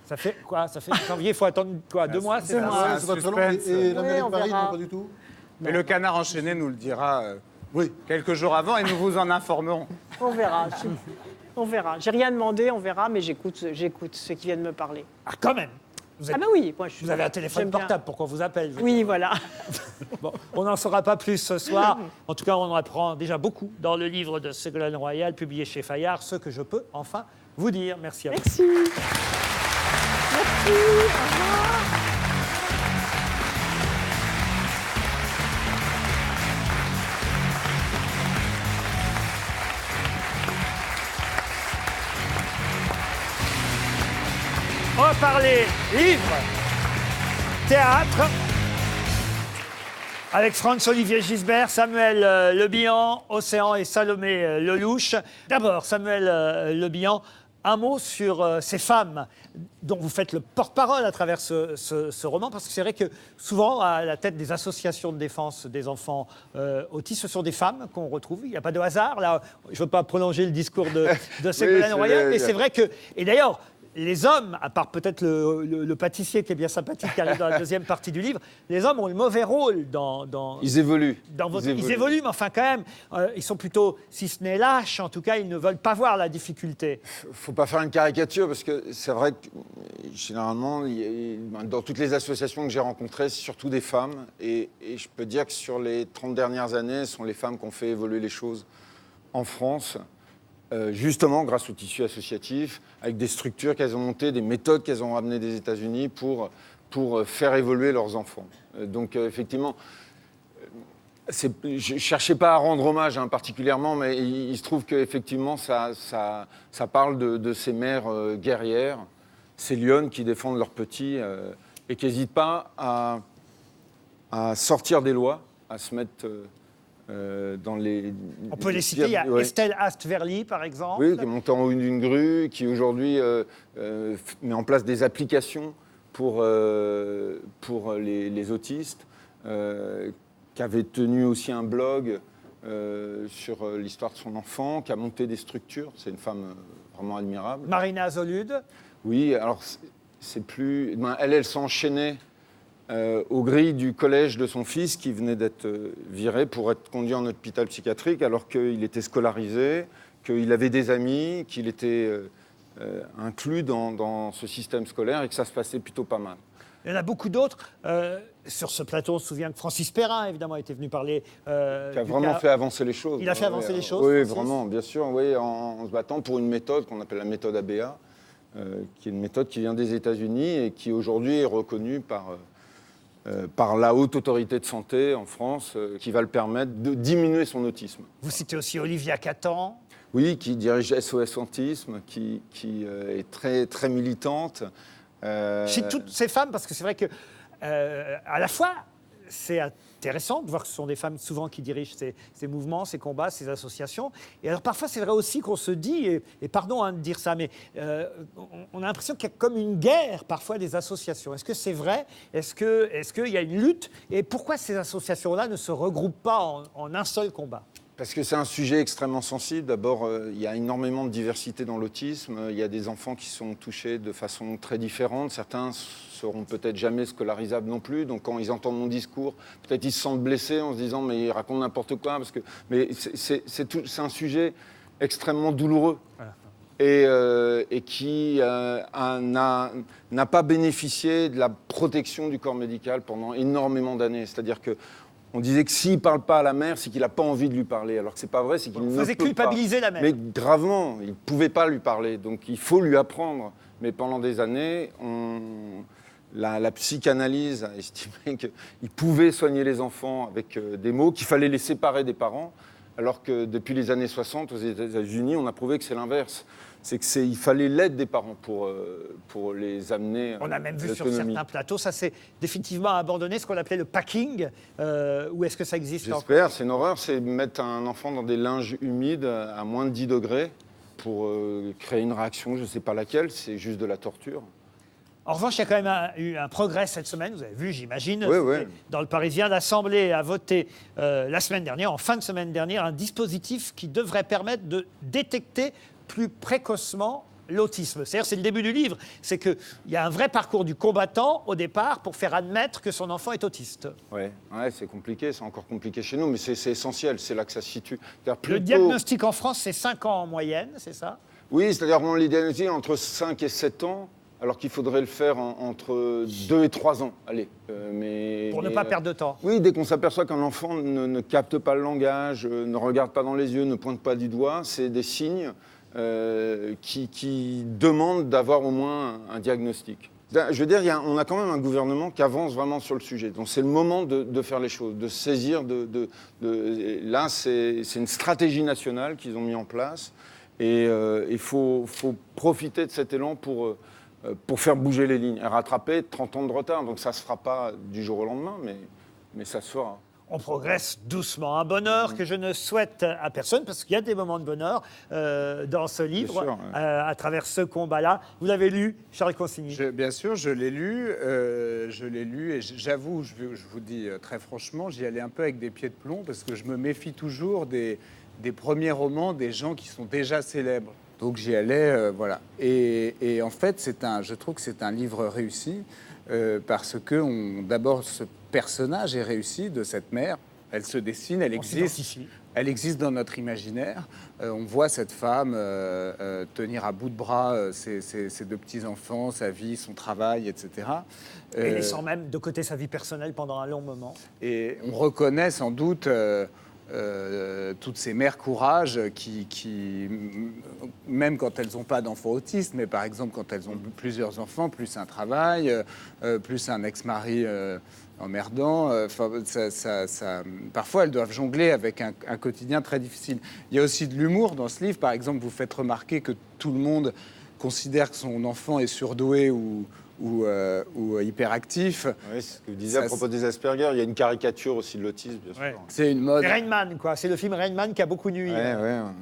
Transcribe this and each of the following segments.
Ça fait quoi? Ça fait janvier, il faut attendre quoi? 2 mois, c'est 2 ça? mois. C'est pas très long. suspense. Et la mairie de on Paris, verra. non, pas du tout. Mais le canard enchaîné nous le dira Oui. quelques jours avant et nous vous en informerons. On verra. On verra. J'ai rien demandé, on verra, mais j'écoute ceux qui viennent me parler. Ah, quand même. Vous, êtes- Ah ben oui, moi vous avez un téléphone j'aime bien. portable pour qu'on vous appelle. Oui, voilà. Bon, on n'en saura pas plus ce soir. En tout cas, on en apprend déjà beaucoup dans le livre de Ségolène Royal, publié chez Fayard, ce que je peux enfin vous dire. Merci à vous. Merci. Merci. Au revoir. On va parler livre, théâtre, avec Franz-Olivier Gisbert, Samuel Le Bihan, Océan et Salomé Lelouch. D'abord, Samuel Le Bihan, un mot sur ces femmes dont vous faites le porte-parole à travers ce roman, parce que c'est vrai que souvent, à la tête des associations de défense des enfants autistes, ce sont des femmes qu'on retrouve. Il n'y a pas de hasard. Là, je ne veux pas prolonger le discours de Ségolène Royal, mais c'est vrai que... Et d'ailleurs... Les hommes, à part peut-être le pâtissier qui est bien sympathique, qui arrive dans la deuxième partie du livre, les hommes ont le mauvais rôle dans Ils évoluent. Ils évoluent, mais enfin quand même, ils sont plutôt, si ce n'est lâches, en tout cas, ils ne veulent pas voir la difficulté. Faut pas faire une caricature parce que c'est vrai que généralement, dans toutes les associations que j'ai rencontrées, c'est surtout des femmes. Et je peux dire que sur les 30 dernières années, ce sont les femmes qui ont fait évoluer les choses en France. Justement grâce au tissu associatif, avec des structures qu'elles ont montées, des méthodes qu'elles ont ramenées des États-Unis pour faire évoluer leurs enfants. Donc effectivement, je ne cherchais pas à rendre hommage particulièrement, mais il se trouve qu'effectivement ça parle de ces mères guerrières, ces lionnes qui défendent leurs petits et qui n'hésitent pas à sortir des lois, à se mettre... dans les... On peut les citer, il y a Estelle Ast-Verly, par exemple. Oui, qui est montée en haut d'une grue, qui aujourd'hui met en place des applications pour les autistes, qui avait tenu aussi un blog sur l'histoire de son enfant, qui a monté des structures. C'est une femme vraiment admirable. Marina Zolude. Oui, alors c'est plus... Elle s'enchaînait aux grilles du collège de son fils qui venait d'être viré pour être conduit en hôpital psychiatrique alors qu'il était scolarisé, qu'il avait des amis, qu'il était inclus dans ce système scolaire et que ça se passait plutôt pas mal. Il y en a beaucoup d'autres. Sur ce plateau, on se souvient que Francis Perrin, évidemment, était venu parler... qui a vraiment fait avancer les choses. Il a fait avancer les choses, Oui, Francis. vraiment, bien sûr, oui, en se battant pour une méthode qu'on appelle la méthode ABA, qui est une méthode qui vient des États-Unis et qui aujourd'hui est reconnue par la haute autorité de santé en France, qui va le permettre de diminuer son autisme. Vous citez aussi Olivia Catan. Oui, qui dirige SOS Autisme, qui est très, très militante. Chez toutes ces femmes, parce que c'est vrai que, à la fois, c'est intéressant de voir que ce sont des femmes souvent qui dirigent ces mouvements, ces combats, ces associations. Et alors parfois, c'est vrai aussi qu'on se dit, et pardon de dire ça, mais on a l'impression qu'il y a comme une guerre parfois des associations. Est-ce que c'est vrai? Est-ce qu'il y a une lutte? Et pourquoi ces associations-là ne se regroupent pas en un seul combat? Parce que c'est un sujet extrêmement sensible. D'abord, il y a énormément de diversité dans l'autisme. Il y a des enfants qui sont touchés de façon très différente. Certains seront peut-être jamais scolarisables non plus. Donc, quand ils entendent mon discours, peut-être ils se sentent blessés en se disant « mais il raconte n'importe quoi ». Mais c'est un sujet extrêmement douloureux et qui n'a pas bénéficié de la protection du corps médical pendant énormément d'années. C'est-à-dire que on disait que s'il ne parle pas à la mère, c'est qu'il n'a pas envie de lui parler. Alors que ce n'est pas vrai, c'est qu'il ne peut pas. Vous avez culpabilisé la mère. Mais gravement, il ne pouvait pas lui parler. Donc il faut lui apprendre. Mais pendant des années, la psychanalyse a estimé qu'il pouvait soigner les enfants avec des mots, qu'il fallait les séparer des parents. Alors que depuis les années 60, aux États-Unis, on a prouvé que c'est l'inverse. C'est qu'il fallait l'aide des parents pour les amener à On a même vu sur l'autonomie. certains plateaux, ça s'est définitivement abandonné, ce qu'on appelait le packing. Ou est-ce que ça existe encore? J'espère, c'est une horreur, c'est mettre un enfant dans des linges humides à moins de 10 degrés pour créer une réaction, je ne sais pas laquelle, c'est juste de la torture. En revanche, il y a quand même eu un progrès cette semaine, vous avez vu, j'imagine, Oui, oui. dans le Parisien, l'Assemblée a voté la semaine dernière, en fin de semaine dernière, un dispositif qui devrait permettre de détecter plus précocement l'autisme. C'est-à-dire, c'est le début du livre, c'est qu'il y a un vrai parcours du combattant au départ pour faire admettre que son enfant est autiste. Ouais, c'est compliqué, c'est encore compliqué chez nous, mais c'est essentiel, c'est là que ça se situe. Le diagnostic en France, c'est 5 ans en moyenne, c'est ça? Oui, c'est-à-dire on les diagnostique entre 5 et 7 ans, alors qu'il faudrait le faire entre 2 et 3 ans. Allez, Pour ne pas perdre de temps. Oui, dès qu'on s'aperçoit qu'un enfant ne capte pas le langage, ne regarde pas dans les yeux, ne pointe pas du doigt, c'est des signes qui demandent d'avoir au moins un diagnostic. Je veux dire, on a quand même un gouvernement qui avance vraiment sur le sujet. Donc c'est le moment de faire les choses, de se saisir. Là, c'est une stratégie nationale qu'ils ont mis en place. Et il faut profiter de cet élan pour faire bouger les lignes. Et rattraper 30 ans de retard. Donc ça ne se fera pas du jour au lendemain, mais ça se fera. On progresse doucement. Un bonheur que je ne souhaite à personne, parce qu'il y a des moments de bonheur dans ce livre, Bien sûr, à travers ce combat-là. Vous l'avez lu, Charles Consigny? Bien sûr, je l'ai lu. Et j'avoue, je vous dis très franchement, j'y allais un peu avec des pieds de plomb parce que je me méfie toujours des premiers romans des gens qui sont déjà célèbres. Donc j'y allais, voilà. Et en fait, je trouve que c'est un livre réussi parce que d'abord, ce personnage est réussi de cette mère. Elle se dessine, elle existe. Elle existe dans notre imaginaire. On voit cette femme tenir à bout de bras ses deux petits-enfants, sa vie, son travail, etc. Et laissant même de côté sa vie personnelle pendant un long moment. Et on reconnaît sans doute toutes ces mères courage qui, même quand elles n'ont pas d'enfants autistes, mais par exemple quand elles ont plusieurs enfants, plus un travail, plus un ex-mari emmerdant, parfois elles doivent jongler avec un quotidien très difficile. Il y a aussi de l'humour dans ce livre. Par exemple, vous faites remarquer que tout le monde considère que son enfant est surdoué ou hyperactif. Oui, c'est ce que vous disiez à propos des Asperger. Il y a une caricature aussi de l'autisme, bien sûr. C'est une mode. C'est Rain Man, quoi. C'est le film Rain Man qui a beaucoup nui. Non,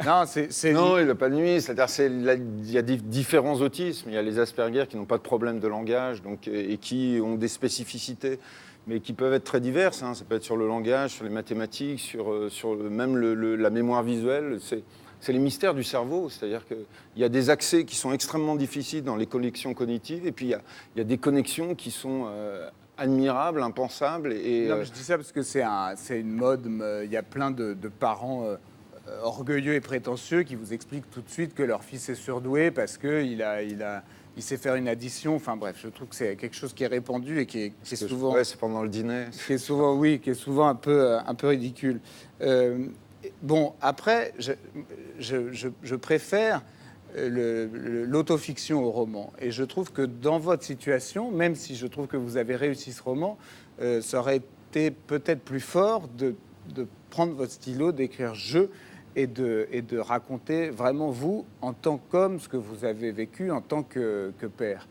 il n'a pas de nuit. C'est-à-dire, il y a différents autismes. Il y a les Asperger qui n'ont pas de problème de langage et qui ont des spécificités, mais qui peuvent être très diverses. Ça peut être sur le langage, sur les mathématiques, sur même la mémoire visuelle. C'est les mystères du cerveau, c'est-à-dire qu'il y a des accès qui sont extrêmement difficiles dans les connexions cognitives, et puis il y a des connexions qui sont admirables, impensables. Non, mais je dis ça parce que c'est une mode. Il y a plein de parents orgueilleux et prétentieux qui vous expliquent tout de suite que leur fils est surdoué parce qu'il sait faire une addition. Enfin bref, je trouve que c'est quelque chose qui est répandu et qui est souvent... Ouais, c'est pendant le dîner. Qui est souvent un peu ridicule. Bon, après, je préfère l'autofiction au roman. Et je trouve que dans votre situation, même si je trouve que vous avez réussi ce roman, ça aurait été peut-être plus fort de prendre votre stylo, d'écrire « je » et de raconter vraiment vous, en tant qu'homme, ce que vous avez vécu en tant que père.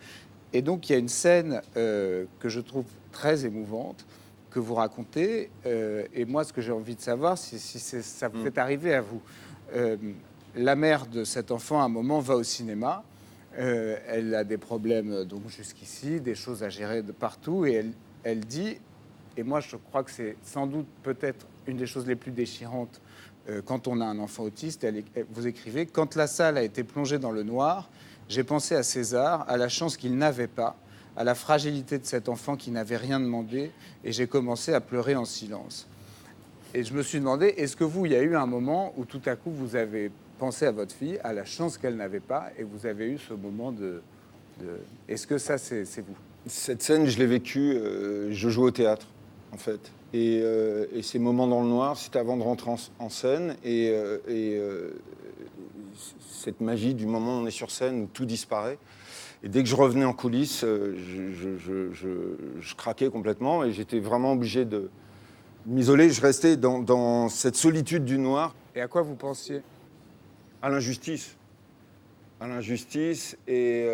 Et donc, il y a une scène que je trouve très émouvante, que vous racontez, et moi ce que j'ai envie de savoir, si ça vous est arrivé à vous. La mère de cet enfant à un moment va au cinéma, elle a des problèmes donc jusqu'ici, des choses à gérer de partout, et elle dit, et moi je crois que c'est sans doute peut-être une des choses les plus déchirantes quand on a un enfant autiste, vous écrivez, quand la salle a été plongée dans le noir, j'ai pensé à César, à la chance qu'il n'avait pas, à la fragilité de cet enfant qui n'avait rien demandé, et j'ai commencé à pleurer en silence. Et je me suis demandé, est-ce que il y a eu un moment où tout à coup vous avez pensé à votre fille, à la chance qu'elle n'avait pas, et vous avez eu ce moment de... Est-ce que ça, c'est vous? Cette scène, je l'ai vécue, je joue au théâtre, en fait. Et ces moments dans le noir, c'était avant de rentrer en scène, et cette magie du moment où on est sur scène, où tout disparaît. Et dès que je revenais en coulisses, je craquais complètement et j'étais vraiment obligé de m'isoler. Je restais dans cette solitude du noir. Et à quoi vous pensiez? À l'injustice. À l'injustice et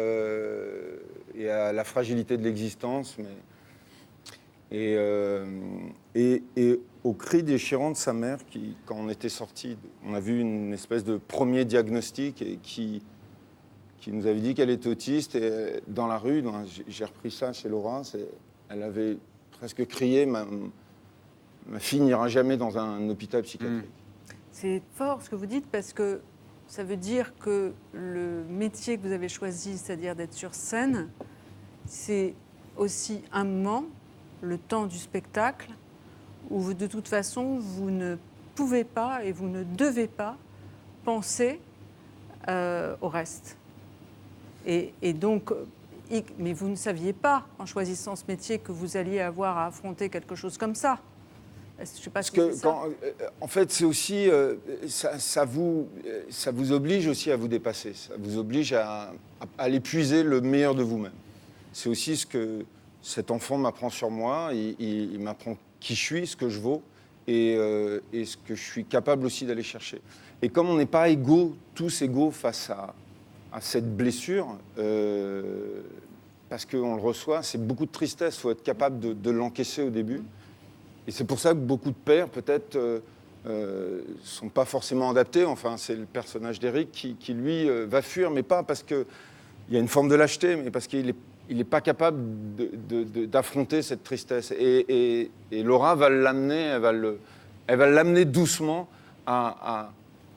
à la fragilité de l'existence. Et au cri déchirant de sa mère qui, quand on était sortis, on a vu une espèce de premier diagnostic et qui nous avait dit qu'elle était autiste, et dans la rue, j'ai repris ça chez Laura, elle avait presque crié, ma fille n'ira jamais dans un hôpital psychiatrique. C'est fort ce que vous dites, parce que Ça veut dire que le métier que vous avez choisi, c'est-à-dire d'être sur scène, c'est aussi un moment, le temps du spectacle, où vous, de toute façon, vous ne pouvez pas et vous ne devez pas penser au reste. Et donc, mais vous ne saviez pas, en choisissant ce métier, que vous alliez avoir à affronter quelque chose comme ça. Je sais pas si c'est ça. En fait, c'est aussi, ça vous oblige aussi à vous dépasser. Ça vous oblige à aller puiser le meilleur de vous-même. C'est aussi ce que cet enfant m'apprend sur moi. Il m'apprend qui je suis, ce que je vaux et ce que je suis capable aussi d'aller chercher. Et comme on n'est pas tous égaux face à cette blessure, parce qu'on le reçoit, c'est beaucoup de tristesse. Il faut être capable de l'encaisser au début. Et c'est pour ça que beaucoup de pères, peut-être, sont pas forcément adaptés. Enfin, c'est le personnage d'Éric qui lui, va fuir, mais pas parce qu'il y a une forme de lâcheté, mais parce qu'il n'est pas capable d'affronter cette tristesse. Et Laura va l'amener, elle va l'amener doucement à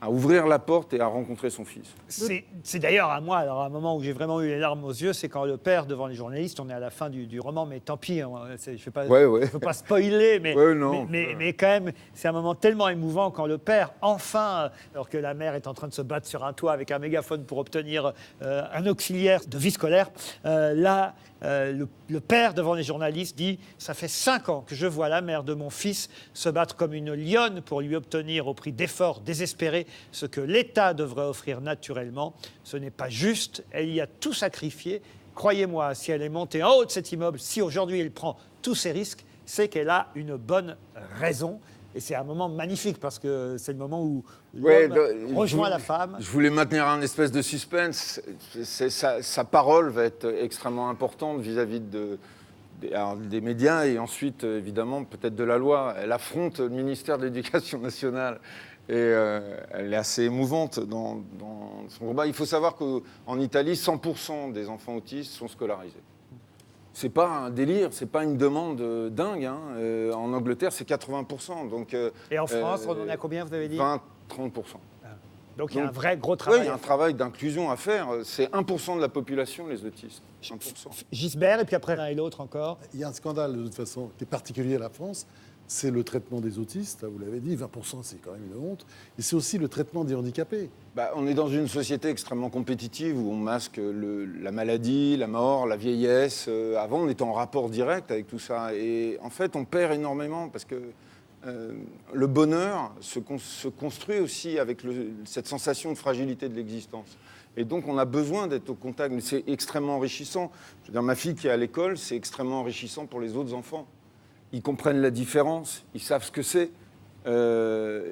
ouvrir la porte et à rencontrer son fils. C'est d'ailleurs à moi, alors un moment où j'ai vraiment eu les larmes aux yeux, c'est quand le père, devant les journalistes, on est à la fin du roman, mais tant pis, je ne veux pas spoiler, mais quand même, c'est un moment tellement émouvant quand le père, enfin, alors que la mère est en train de se battre sur un toit avec un mégaphone pour obtenir un auxiliaire de vie scolaire, le père, devant les journalistes, dit « Ça fait 5 ans que je vois la mère de mon fils se battre comme une lionne pour lui obtenir, au prix d'efforts désespérés, ce que l'État devrait offrir naturellement. Ce n'est pas juste, elle y a tout sacrifié. Croyez-moi, si elle est montée en haut de cet immeuble, si aujourd'hui elle prend tous ces risques, c'est qu'elle a une bonne raison. » Et c'est un moment magnifique parce que c'est le moment où l'homme rejoint la femme. Je voulais maintenir un espèce de suspense. Sa parole va être extrêmement importante vis-à-vis des médias et ensuite, évidemment, peut-être de la loi. Elle affronte le ministère de l'Éducation nationale et elle est assez émouvante dans son combat. Il faut savoir qu'en Italie, 100% des enfants autistes sont scolarisés. C'est pas un délire, c'est pas une demande dingue. Hein. En Angleterre, c'est 80%. Donc, et en France, on en a combien, vous avez dit ? 20-30%. Donc il y a un vrai gros travail. Oui, il y a un travail d'inclusion à faire. C'est 1% de la population, les autistes. 1%. Gisbert, et puis après l'un et l'autre encore. Il y a un scandale, de toute façon, qui est particulier à la France. C'est le traitement des autistes, vous l'avez dit, 20%, c'est quand même une honte. Et c'est aussi le traitement des handicapés. On est dans une société extrêmement compétitive où on masque la maladie, la mort, la vieillesse. Avant, on était en rapport direct avec tout ça. Et en fait, on perd énormément parce que le bonheur se construit aussi avec cette sensation de fragilité de l'existence. Et donc, on a besoin d'être au contact. Mais c'est extrêmement enrichissant. Je veux dire, ma fille qui est à l'école, c'est extrêmement enrichissant pour les autres enfants. Ils comprennent la différence, ils savent ce que c'est.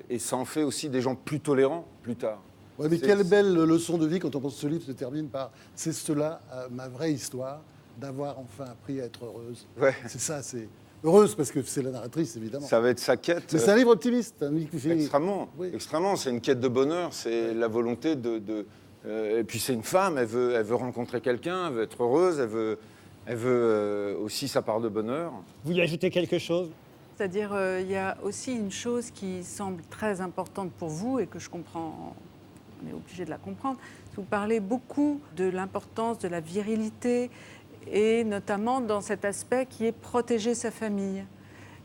Et ça en fait aussi des gens plus tolérants plus tard. Ouais, mais quelle belle leçon de vie quand on pense que ce livre se termine par « C'est cela, ma vraie histoire, d'avoir enfin appris à être heureuse Ouais. ». C'est ça, c'est heureuse parce que c'est la narratrice, évidemment. Ça va être sa quête. Mais c'est un livre optimiste. Extrêmement, oui. Extrêmement. C'est une quête de bonheur, c'est la volonté et puis c'est une femme, elle veut rencontrer quelqu'un, elle veut être heureuse, elle veut aussi sa part de bonheur. Vous y ajoutez quelque chose ? C'est-à-dire, il y a aussi une chose qui semble très importante pour vous et que je comprends, on est obligé de la comprendre. Vous parlez beaucoup de l'importance de la virilité et notamment dans cet aspect qui est protéger sa famille.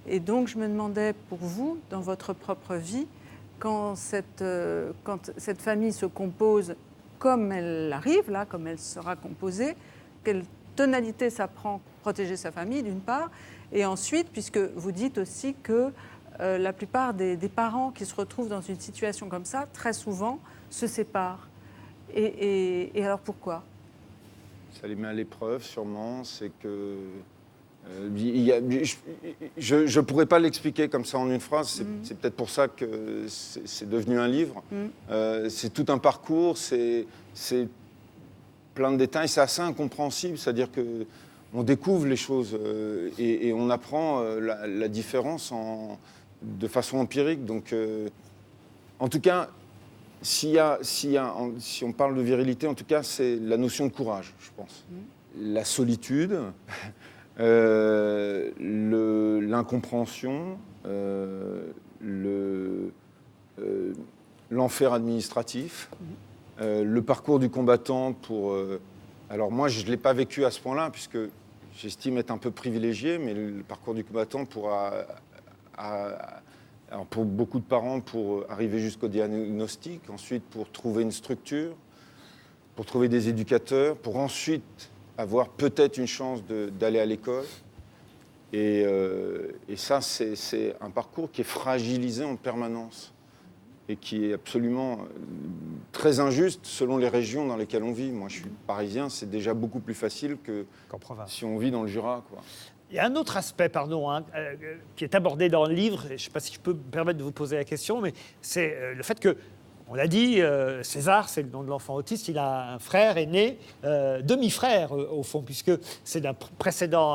Et donc, je me demandais pour vous, dans votre propre vie, quand cette famille se compose comme elle arrive, là, comme elle sera composée, quelle tonalité ça prend protéger sa famille, d'une part, et ensuite, puisque vous dites aussi que la plupart des parents qui se retrouvent dans une situation comme ça, très souvent, se séparent. Et alors pourquoi ? Ça les met à l'épreuve, sûrement. C'est que... je ne pourrais pas l'expliquer comme ça en une phrase. C'est peut-être pour ça que c'est devenu un livre. C'est tout un parcours, c'est plein de détails. C'est assez incompréhensible, c'est-à-dire qu'on découvre les choses et on apprend la différence de façon empirique. Donc, en tout cas, si on parle de virilité, en tout cas, c'est la notion de courage, je pense. La solitude, l'incompréhension, l'enfer administratif, le parcours du combattant pour... alors moi, je ne l'ai pas vécu à ce point-là, puisque j'estime être un peu privilégié, mais le parcours du combattant alors pour beaucoup de parents, pour arriver jusqu'au diagnostic, ensuite pour trouver une structure, pour trouver des éducateurs, pour ensuite avoir peut-être une chance d'aller à l'école. Et ça, c'est un parcours qui est fragilisé en permanence et qui est absolument très injuste selon les régions dans lesquelles on vit. Moi, je suis parisien, c'est déjà beaucoup plus facile qu'en province. Si on vit dans le Jura, quoi. Il y a un autre aspect, pardon, qui est abordé dans le livre, et je ne sais pas si je peux me permettre de vous poser la question, mais c'est le fait que, on l'a dit, César, c'est le nom de l'enfant autiste, il a un frère aîné, demi-frère au fond, puisque c'est d'un précédent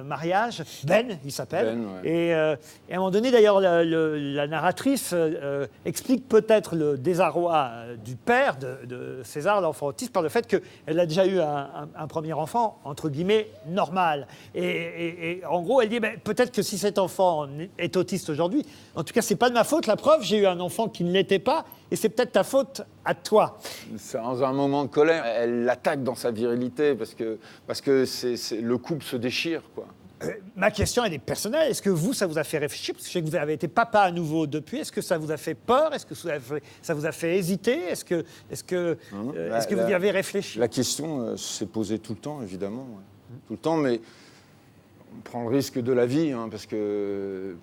mariage, Ben, il s'appelle. Ben, ouais. Et à un moment donné, d'ailleurs, la narratrice explique peut-être le désarroi du père de César, l'enfant autiste, par le fait qu'elle a déjà eu un premier enfant, entre guillemets, normal. Et en gros, elle dit, peut-être que si cet enfant est autiste aujourd'hui, en tout cas, c'est pas de ma faute, la preuve, j'ai eu un enfant qui ne l'était pas, et c'est peut-être ta faute à toi. C'est dans un moment de colère, elle l'attaque dans sa virilité parce que le couple se déchire, quoi. Ma question, elle est personnelle. Est-ce que vous, ça vous a fait réfléchir? Parce que je sais que vous avez été papa à nouveau depuis. Est-ce que ça vous a fait peur? Est-ce que ça vous a fait hésiter? Est-ce que vous y avez réfléchi? La question s'est posée tout le temps, évidemment. Ouais. Tout le temps, mais on prend le risque de la vie, hein, parce que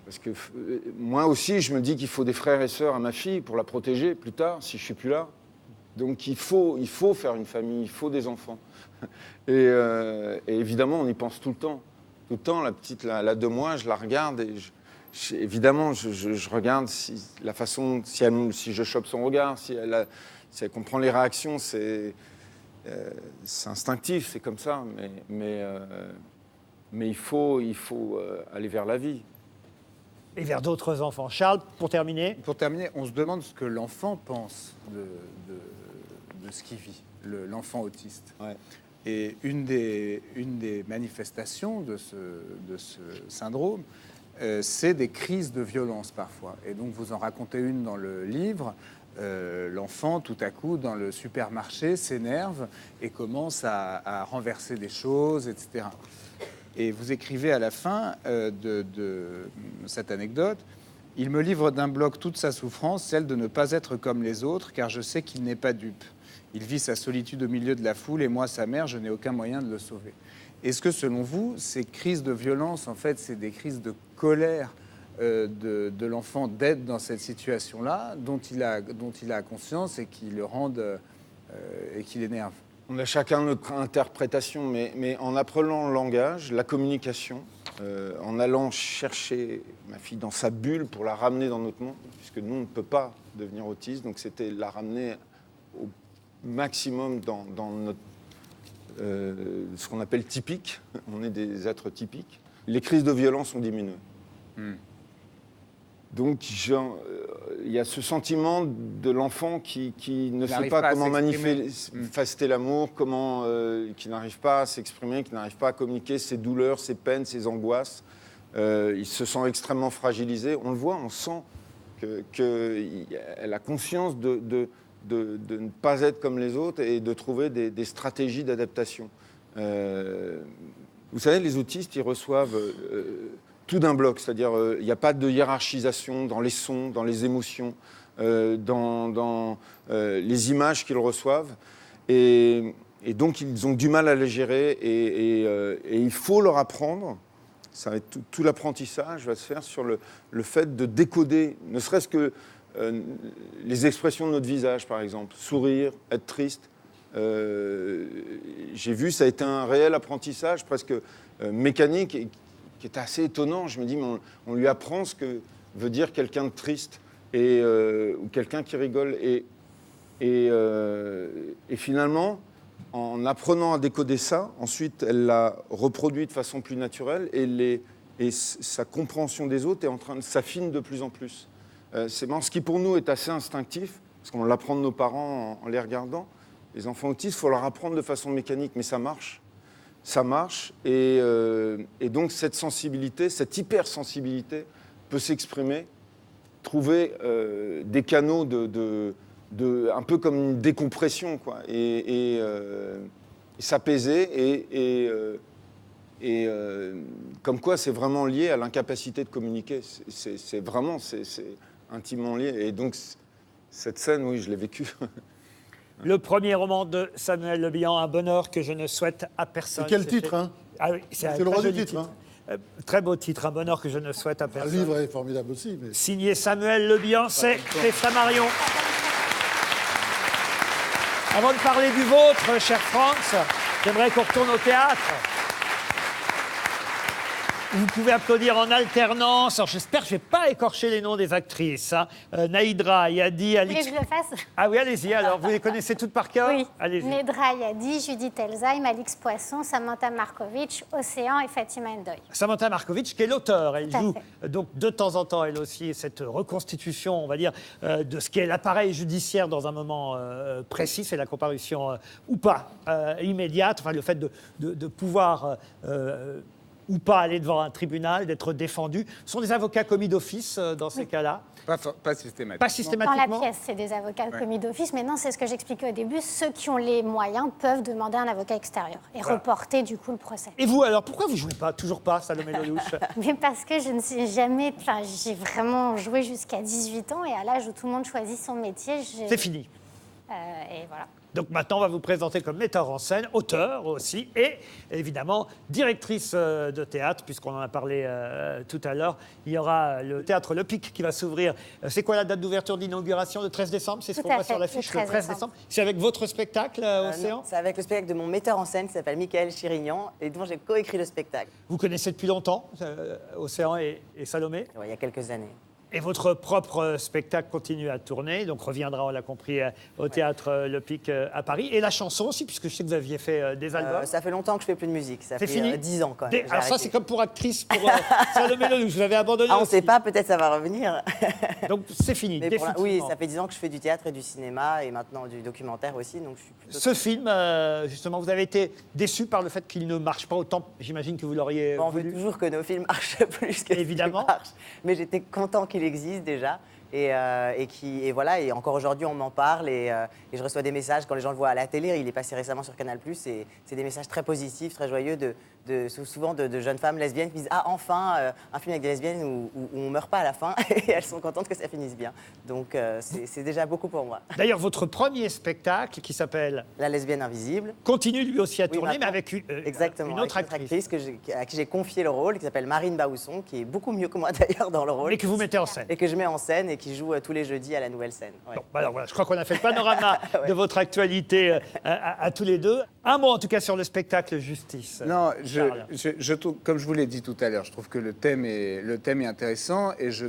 moi aussi, je me dis qu'il faut des frères et sœurs à ma fille pour la protéger plus tard, si je ne suis plus là. Donc il faut faire une famille, il faut des enfants. Et évidemment, on y pense tout le temps. Tout le temps, la petite, la 2 mois, je la regarde et évidemment, je regarde la façon, si je chope son regard, si elle comprend les réactions, c'est instinctif, c'est comme ça. Mais il faut aller vers la vie. Et vers d'autres enfants. Charles, pour terminer. Pour terminer, on se demande ce que l'enfant pense de ce qu'il vit, l'enfant autiste. Ouais. Et une des manifestations de ce syndrome, c'est des crises de violence parfois. Et donc vous en racontez une dans le livre. L'enfant, tout à coup, dans le supermarché, s'énerve et commence à renverser des choses, etc. Et vous écrivez à la fin de cette anecdote, « Il me livre d'un bloc toute sa souffrance, celle de ne pas être comme les autres, car je sais qu'il n'est pas dupe. Il vit sa solitude au milieu de la foule, et moi, sa mère, je n'ai aucun moyen de le sauver. » Est-ce que, selon vous, ces crises de violence, en fait, c'est des crises de colère de l'enfant d'être dans cette situation-là, dont il a conscience et qui le rendent et qui l'énerve? On a chacun notre interprétation, mais en apprenant le langage, la communication, en allant chercher ma fille dans sa bulle pour la ramener dans notre monde, puisque nous, on ne peut pas devenir autiste, donc c'était la ramener au maximum dans notre, ce qu'on appelle typique. On est des êtres typiques. Les crises de violence ont diminué. Donc, il y a ce sentiment de l'enfant qui ne sait pas comment manifester l'amour, qui n'arrive pas à s'exprimer, qui n'arrive pas à communiquer ses douleurs, ses peines, ses angoisses. Il se sent extrêmement fragilisé. On le voit, on sent qu'elle a conscience de ne pas être comme les autres et de trouver des stratégies d'adaptation. Vous savez, les autistes, ils reçoivent... tout d'un bloc, c'est-à-dire il n'y a pas de hiérarchisation dans les sons, dans les émotions, dans les images qu'ils reçoivent. Et donc, ils ont du mal à les gérer et il faut leur apprendre. Ça va être tout l'apprentissage va se faire sur le fait de décoder, ne serait-ce que les expressions de notre visage, par exemple. Sourire, être triste. J'ai vu, ça a été un réel apprentissage, presque mécanique, qui était assez étonnant. Je me dis, mais on lui apprend ce que veut dire quelqu'un de triste ou quelqu'un qui rigole. Et finalement, en apprenant à décoder ça, ensuite, elle l'a reproduit de façon plus naturelle et sa compréhension des autres est en train de s'affiner de plus en plus. C'est ce qui, pour nous, est assez instinctif, parce qu'on l'apprend de nos parents en les regardant. Les enfants autistes, il faut leur apprendre de façon mécanique, mais ça marche. Ça marche, et donc cette sensibilité, cette hypersensibilité peut s'exprimer, trouver des canaux de un peu comme une décompression, quoi, et s'apaiser, et comme quoi c'est vraiment lié à l'incapacité de communiquer. C'est intimement lié. Et donc, cette scène, oui, je l'ai vécue. Le premier roman de Samuel Le Bihan, Un bonheur que je ne souhaite à personne. Et quel C'est titre, chez- hein? Ah oui, c'est un C'est le très roi du joli titre, Très beau titre, Un bonheur que je ne souhaite à Le personne. livre est formidable aussi. Mais... Signé Samuel Le Bihan, c'est Flammarion. Avant de parler du vôtre, cher Franz, j'aimerais qu'on retourne au théâtre. Vous pouvez applaudir en alternance. Alors, j'espère que je ne vais pas écorcher les noms des actrices. Hein. Naïdra, Yadi, Vous voulez Alix. que je le fasse? Ah oui, allez-y. Alors, vous les connaissez toutes par cœur? Oui. Allez-y. Nedra Yadi, Judith Elzheim, Alix Poisson, Samantha Markovitch, Océan et Fatima Ndoye. Samantha Markovitch, qui est l'auteur. Elle Tout à joue fait. donc de temps en temps, elle aussi, cette reconstitution, on va dire, de ce qu'est l'appareil judiciaire dans un moment précis. C'est la comparution ou pas immédiate, enfin le fait de pouvoir ou pas aller devant un tribunal, d'être défendu. Ce sont des avocats commis d'office dans ces cas-là. Pas systématiquement. Pas Dans systématiquement. la pièce, c'est des avocats commis d'office, mais non, c'est ce que j'expliquais au début. Ceux qui ont les moyens peuvent demander un avocat extérieur et reporter du coup le procès. Et vous, alors, pourquoi vous jouez pas, toujours pas, Salomé Lelouch? Mais parce que je ne suis jamais... Enfin, j'ai vraiment joué jusqu'à 18 ans et à l'âge où tout le monde choisit son métier, C'est fini. et voilà. Donc maintenant, on va vous présenter comme metteur en scène, auteur aussi, et évidemment directrice de théâtre, puisqu'on en a parlé tout à l'heure. Il y aura le théâtre Le Pic qui va s'ouvrir. C'est quoi la date d'ouverture d'inauguration? Le 13 décembre, c'est ce Tout qu'on à voit fait, sur l'affiche, le le 13 décembre. C'est avec votre spectacle, Océan? Non, c'est avec le spectacle de mon metteur en scène qui s'appelle Michael Chirignan et dont j'ai coécrit le spectacle Vous connaissez depuis longtemps Océan et Salomé? il y a quelques années. Et votre propre spectacle continue à tourner, donc reviendra, on l'a compris, au théâtre Le Pic à Paris. Et la chanson aussi, puisque je sais que vous aviez fait des albums. Ça fait longtemps que je fais plus de musique. Ça C'est fait fini 10 ans quand même. Alors J'ai ça, arrêté. c'est comme pour actrice, pour Salomé Lelouch, vous l'avez abandonné Ah, on ne aussi. sait pas, peut-être ça va revenir. Donc c'est fini, Mais oui, définitivement. ça fait 10 ans que je fais du théâtre et du cinéma et maintenant du documentaire aussi. Donc je suis plutôt... Ce film, justement, vous avez été déçu par le fait qu'il ne marche pas autant, j'imagine que vous l'auriez On veut voulu. toujours que nos films marchent plus que Évidemment. qu'ils marchent. Mais j'étais content qu'il existe déjà. Et voilà, et encore aujourd'hui, on m'en parle et je reçois des messages quand les gens le voient à la télé. Il est passé récemment sur Canal+, et c'est des messages très positifs, très joyeux, souvent de jeunes femmes lesbiennes qui disent « Ah, enfin, un film avec des lesbiennes où on meurt pas à la fin » et elles sont contentes que ça finisse bien. Donc c'est déjà beaucoup pour moi. D'ailleurs, votre premier spectacle, qui s'appelle La lesbienne invisible. continue lui aussi à Oui, tourner, mais maintenant. avec Exactement, une autre avec actrice. à qui j'ai confié le rôle, qui s'appelle Marine Baousson, qui est beaucoup mieux que moi d'ailleurs dans le rôle. Mais que vous mettez en scène. Et que je mets en scène et qui joue tous les jeudis à la Nouvelle Scène. Ouais. Bon, bah alors voilà, je crois qu'on a fait le panorama Ouais. de votre actualité à tous les deux. Un mot en tout cas sur le spectacle Justice. Non, Charles. comme je vous l'ai dit tout à l'heure, je trouve que le thème est intéressant et je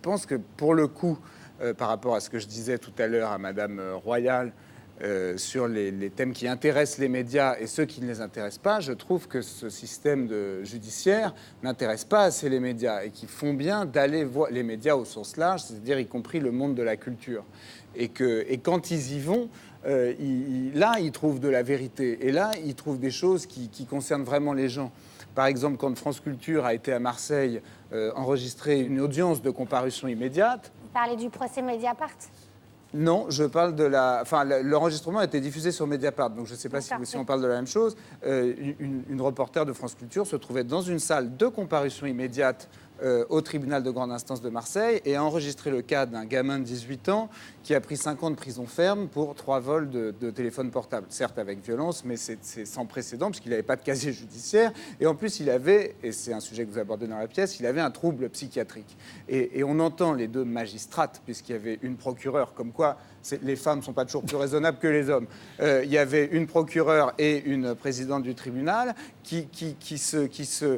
pense que pour le coup, par rapport à ce que je disais tout à l'heure à Madame Royal, sur les thèmes qui intéressent les médias et ceux qui ne les intéressent pas, je trouve que ce système judiciaire n'intéresse pas assez les médias et qu'ils font bien d'aller voir les médias au sens large, c'est-à-dire y compris le monde de la culture. Et quand ils y vont, là, ils trouvent de la vérité. Et là, ils trouvent des choses qui concernent vraiment les gens. Par exemple, quand France Culture a été à Marseille enregistrer une audience de comparution immédiate, Vous parlez du procès Mediapart? non, je parle de la... Enfin, l'enregistrement a été diffusé sur Mediapart, donc je ne sais pas si on parle de la même chose. Une reporter de France Culture se trouvait dans une salle de comparution immédiate au tribunal de grande instance de Marseille et a enregistré le cas d'un gamin de 18 ans qui a pris 5 ans de prison ferme pour 3 vols de téléphone portable. Certes avec violence, mais c'est sans précédent puisqu'il n'avait pas de casier judiciaire. Et en plus, il avait, et c'est un sujet que vous abordez dans la pièce, il avait un trouble psychiatrique. Et on entend les deux magistrates, puisqu'il y avait une procureure, comme quoi les femmes ne sont pas toujours plus raisonnables que les hommes. Il y avait une procureure et une présidente du tribunal qui se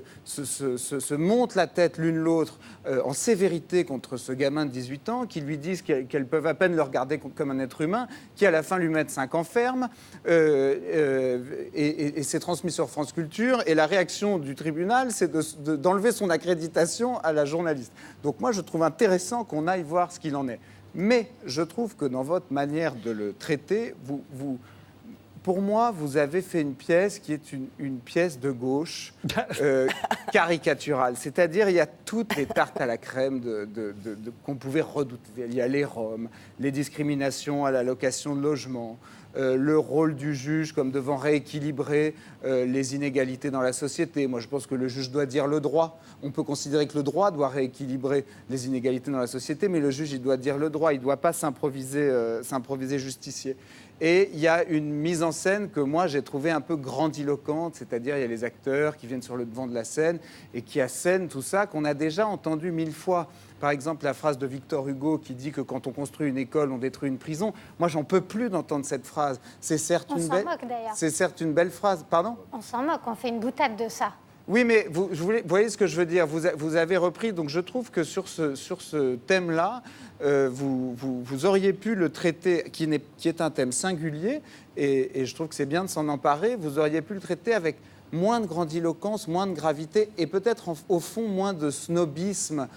montent la tête l'une l'autre en sévérité contre ce gamin de 18 ans, qui lui disent qu'elles peuvent à peine le regarder comme un être humain, qui à la fin lui mettent 5 ans ferme, et c'est transmis sur France Culture, et la réaction du tribunal, c'est d'enlever son accréditation à la journaliste. Donc moi, je trouve intéressant qu'on aille voir ce qu'il en est. Mais je trouve que dans votre manière de le traiter, pour moi, vous avez fait une pièce qui est une pièce de gauche caricaturale. C'est-à-dire, il y a toutes les tartes à la crème qu'on pouvait redouter. Il y a les Roms, les discriminations à la location de logement, le rôle du juge comme devant rééquilibrer les inégalités dans la société. Moi, je pense que le juge doit dire le droit. On peut considérer que le droit doit rééquilibrer les inégalités dans la société, mais le juge, il doit dire le droit. Il ne doit pas s'improviser justicier. Et il y a une mise en scène que moi, j'ai trouvée un peu grandiloquente, c'est-à-dire il y a les acteurs qui viennent sur le devant de la scène et qui assènent tout ça, qu'on a déjà entendu 1000 fois. Par exemple, la phrase de Victor Hugo qui dit que quand on construit une école, on détruit une prison. Moi, j'en peux plus d'entendre cette phrase. C'est certes On s'en moque d'ailleurs. C'est certes une belle phrase. Pardon ? On s'en moque, on fait une boutade de ça. Oui, mais vous voyez ce que je veux dire. Vous avez repris. Donc, je trouve que sur ce thème-là, vous auriez pu le traiter, qui est un thème singulier, et je trouve que c'est bien de s'en emparer. Vous auriez pu le traiter avec moins de grandiloquence, moins de gravité, et peut-être au fond moins de snobisme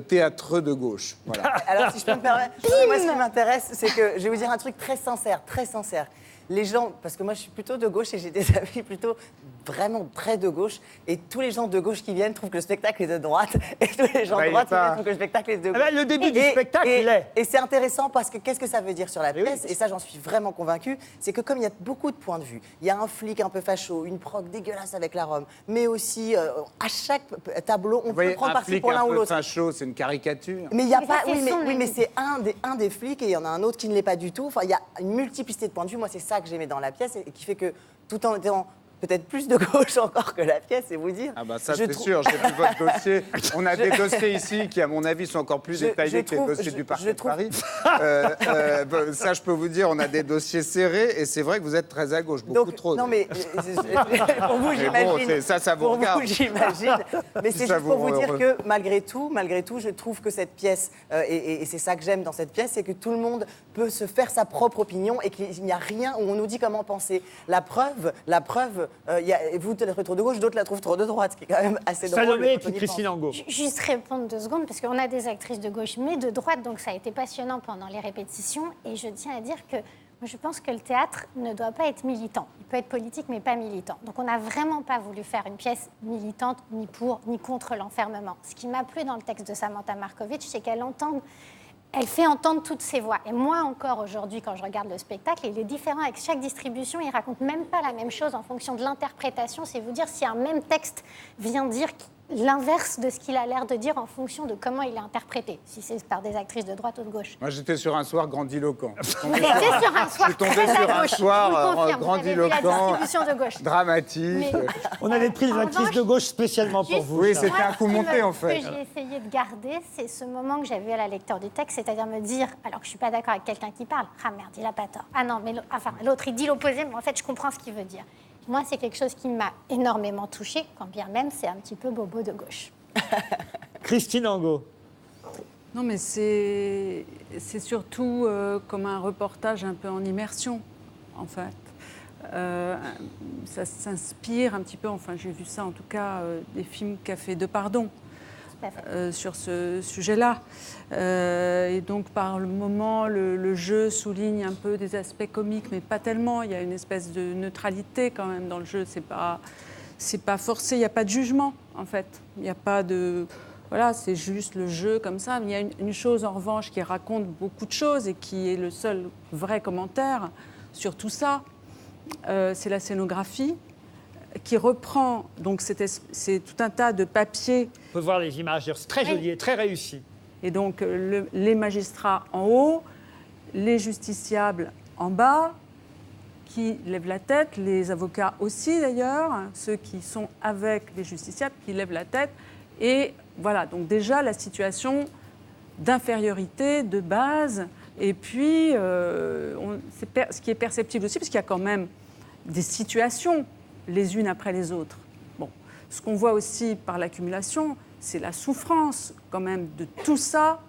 théâtreux de gauche. Voilà. Alors, si je peux me permettre, moi, ce qui m'intéresse, c'est que je vais vous dire un truc très sincère, très sincère. Les gens, parce que moi je suis plutôt de gauche et j'ai des amis plutôt vraiment très de gauche, et tous les gens de gauche qui viennent trouvent que le spectacle est de droite, et tous les gens de droite qui viennent trouvent que le spectacle est de gauche. Le début du spectacle, il est. Et c'est intéressant parce que qu'est-ce que ça veut dire sur la pièce, et ça j'en suis vraiment convaincue, c'est que comme il y a beaucoup de points de vue, il y a un flic un peu facho, une proc dégueulasse avec la Rome, mais aussi à chaque tableau, on peut prendre parti pour l'un ou l'autre. Un flic un peu facho, c'est une caricature. Mais il y a Mais pas, ça, c'est oui, mais c'est un des flics et il y en a un autre qui ne l'est pas du tout. Enfin, il y a une multiplicité de points de vue. Moi, c'est ça que j'aimais dans la pièce et qui fait que tout en étant peut-être plus de gauche encore que la pièce, c'est vous dire. Ah bah ça c'est sûr, j'ai vu votre dossier. On a des dossiers ici qui, à mon avis, sont encore plus détaillés que les dossiers du parquet de Paris. Ça, je peux vous dire, on a des dossiers serrés et c'est vrai que vous êtes très à gauche, beaucoup trop. Non mais pour vous, j'imagine. Bon, ça vous regarde. Pour vous, j'imagine. Mais c'est juste pour vous dire que malgré tout, je trouve que cette pièce, et c'est ça que j'aime dans cette pièce, c'est que tout le monde peut se faire sa propre opinion et qu'il n'y a rien où on nous dit comment penser. La preuve, vous la trouvez trop de gauche, d'autres la trouvent trop de droite, ce qui est quand même assez drôle. Salomé et puis Christine Angot. Juste répondre 2 secondes, parce qu'on a des actrices de gauche, mais de droite, donc ça a été passionnant pendant les répétitions. Et je tiens à dire que je pense que le théâtre ne doit pas être militant. Il peut être politique, mais pas militant. Donc on n'a vraiment pas voulu faire une pièce militante, ni pour, ni contre l'enfermement. Ce qui m'a plu dans le texte de Samantha Markovitch, c'est elle fait entendre toutes ses voix. Et moi encore aujourd'hui, quand je regarde le spectacle, il est différent avec chaque distribution. Il ne raconte même pas la même chose en fonction de l'interprétation. C'est vous dire si un même texte vient dire l'inverse de ce qu'il a l'air de dire en fonction de comment il est interprété, si c'est par des actrices de droite ou de gauche. Moi, j'étais sur un soir grandiloquent. Vous étiez sur un soir très à gauche. Grandiloquent, de gauche. dramatique. Mais- On avait pris les actrices de gauche spécialement pour vous. Oui, ça. c'était un coup monté, en fait. Ce que j'ai essayé de garder, c'est ce moment que j'avais eu à la lecture du texte, c'est-à-dire me dire, alors que je ne suis pas d'accord avec quelqu'un qui parle, ah merde, il n'a pas tort. Ah non, mais l'autre, il dit l'opposé, mais en fait, je comprends ce qu'il veut dire. Moi, c'est quelque chose qui m'a énormément touchée, quand bien même c'est un petit peu bobo de gauche. Christine Angot. Non, mais c'est surtout comme un reportage un peu en immersion, en fait. Ça s'inspire un petit peu, enfin j'ai vu ça en tout cas, des films qu'a fait Depardon sur ce sujet-là. Et donc par le moment, le jeu souligne un peu des aspects comiques, mais pas tellement. Il y a une espèce de neutralité quand même dans le jeu. C'est pas forcé, il n'y a pas de jugement en fait. Il n'y a pas de... Voilà, c'est juste le jeu comme ça. Mais il y a une chose en revanche qui raconte beaucoup de choses et qui est le seul vrai commentaire sur tout ça, c'est la scénographie qui reprend, donc c'est tout un tas de papiers. On peut voir les images, c'est très joli et très réussi. Et donc les magistrats en haut, les justiciables en bas, qui lèvent la tête, les avocats aussi d'ailleurs, ceux qui sont avec les justiciables qui lèvent la tête. Et voilà, donc déjà la situation d'infériorité de base. Et puis, ce qui est perceptible aussi, parce qu'il y a quand même des situations les unes après les autres. Bon, ce qu'on voit aussi par l'accumulation, c'est la souffrance quand même de tout ça,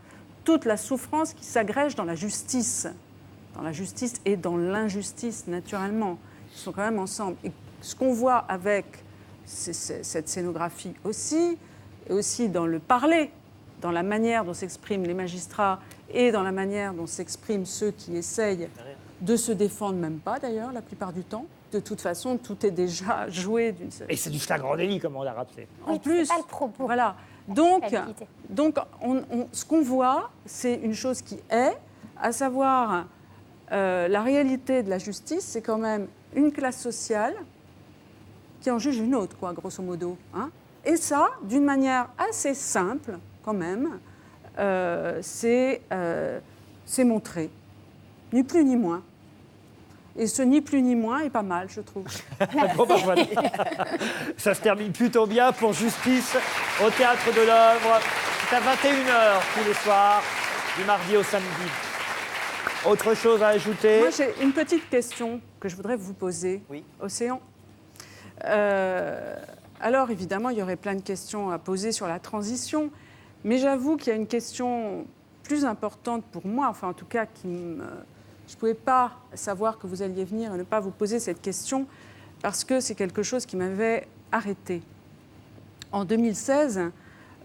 toute la souffrance qui s'agrège dans la justice et dans l'injustice, naturellement. Ils sont quand même ensemble. Et ce qu'on voit avec cette scénographie aussi, et aussi dans le parler, dans la manière dont s'expriment les magistrats et dans la manière dont s'expriment ceux qui essayent de se défendre même pas d'ailleurs la plupart du temps. De toute façon, tout est déjà joué d'une certaine... Et c'est du flagrant délit, comme on l'a rappelé. En Oui, plus, c'est pas le propos. voilà. Donc culpabilité. ce qu'on voit, c'est une chose qui est, à savoir la réalité de la justice, c'est quand même une classe sociale qui en juge une autre, quoi, grosso modo. Hein. Et ça, d'une manière assez simple, quand même, c'est montré, ni plus ni moins. Et ce ni plus ni moins est pas mal, je trouve. Bon, ben, voilà. Ça se termine plutôt bien pour Justice au Théâtre de l'Œuvre. C'est à 21h tous les soirs, du mardi au samedi. Autre chose à ajouter? Moi, j'ai une petite question que je voudrais vous poser. Oui. Océan. Alors, évidemment, il y aurait plein de questions à poser sur la transition, mais j'avoue qu'il y a une question plus importante pour moi, enfin, en tout cas, je ne pouvais pas savoir que vous alliez venir et ne pas vous poser cette question parce que c'est quelque chose qui m'avait arrêtée. En 2016,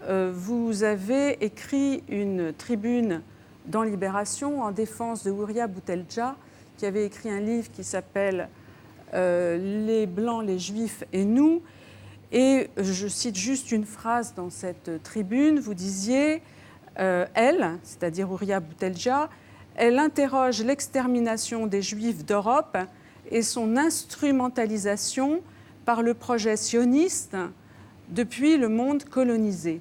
vous avez écrit une tribune dans Libération en défense de Houria Boutelja, qui avait écrit un livre qui s'appelle Les Blancs, les Juifs et nous. Et je cite juste une phrase dans cette tribune. Vous disiez, elle, c'est-à-dire Houria Boutelja, elle interroge l'extermination des Juifs d'Europe et son instrumentalisation par le projet sioniste depuis le monde colonisé.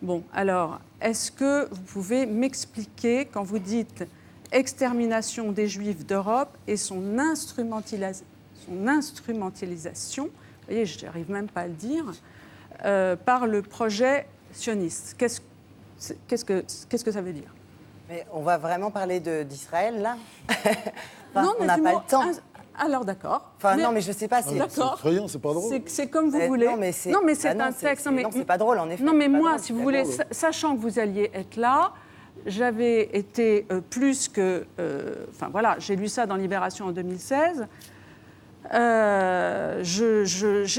Bon, alors, est-ce que vous pouvez m'expliquer, quand vous dites extermination des Juifs d'Europe et son instrumentalisation, vous voyez, je n'arrive même pas à le dire, par le projet sioniste. Qu'est-ce que ça veut dire? Mais on va vraiment parler d'Israël, là? Enfin, Non, on n'a pas le temps. Alors, d'accord. Enfin, non, mais je ne sais pas si... D'accord. C'est effrayant, c'est pas drôle. C'est comme vous voulez. Non, mais c'est un texte. Non, c'est pas drôle, en effet. Non, mais c'est pas moi, drôle, si c'est vous pas voulez, drôle. sachant que vous alliez être là, j'avais été plus que... Enfin, voilà, j'ai lu ça dans Libération en 2016. J'ai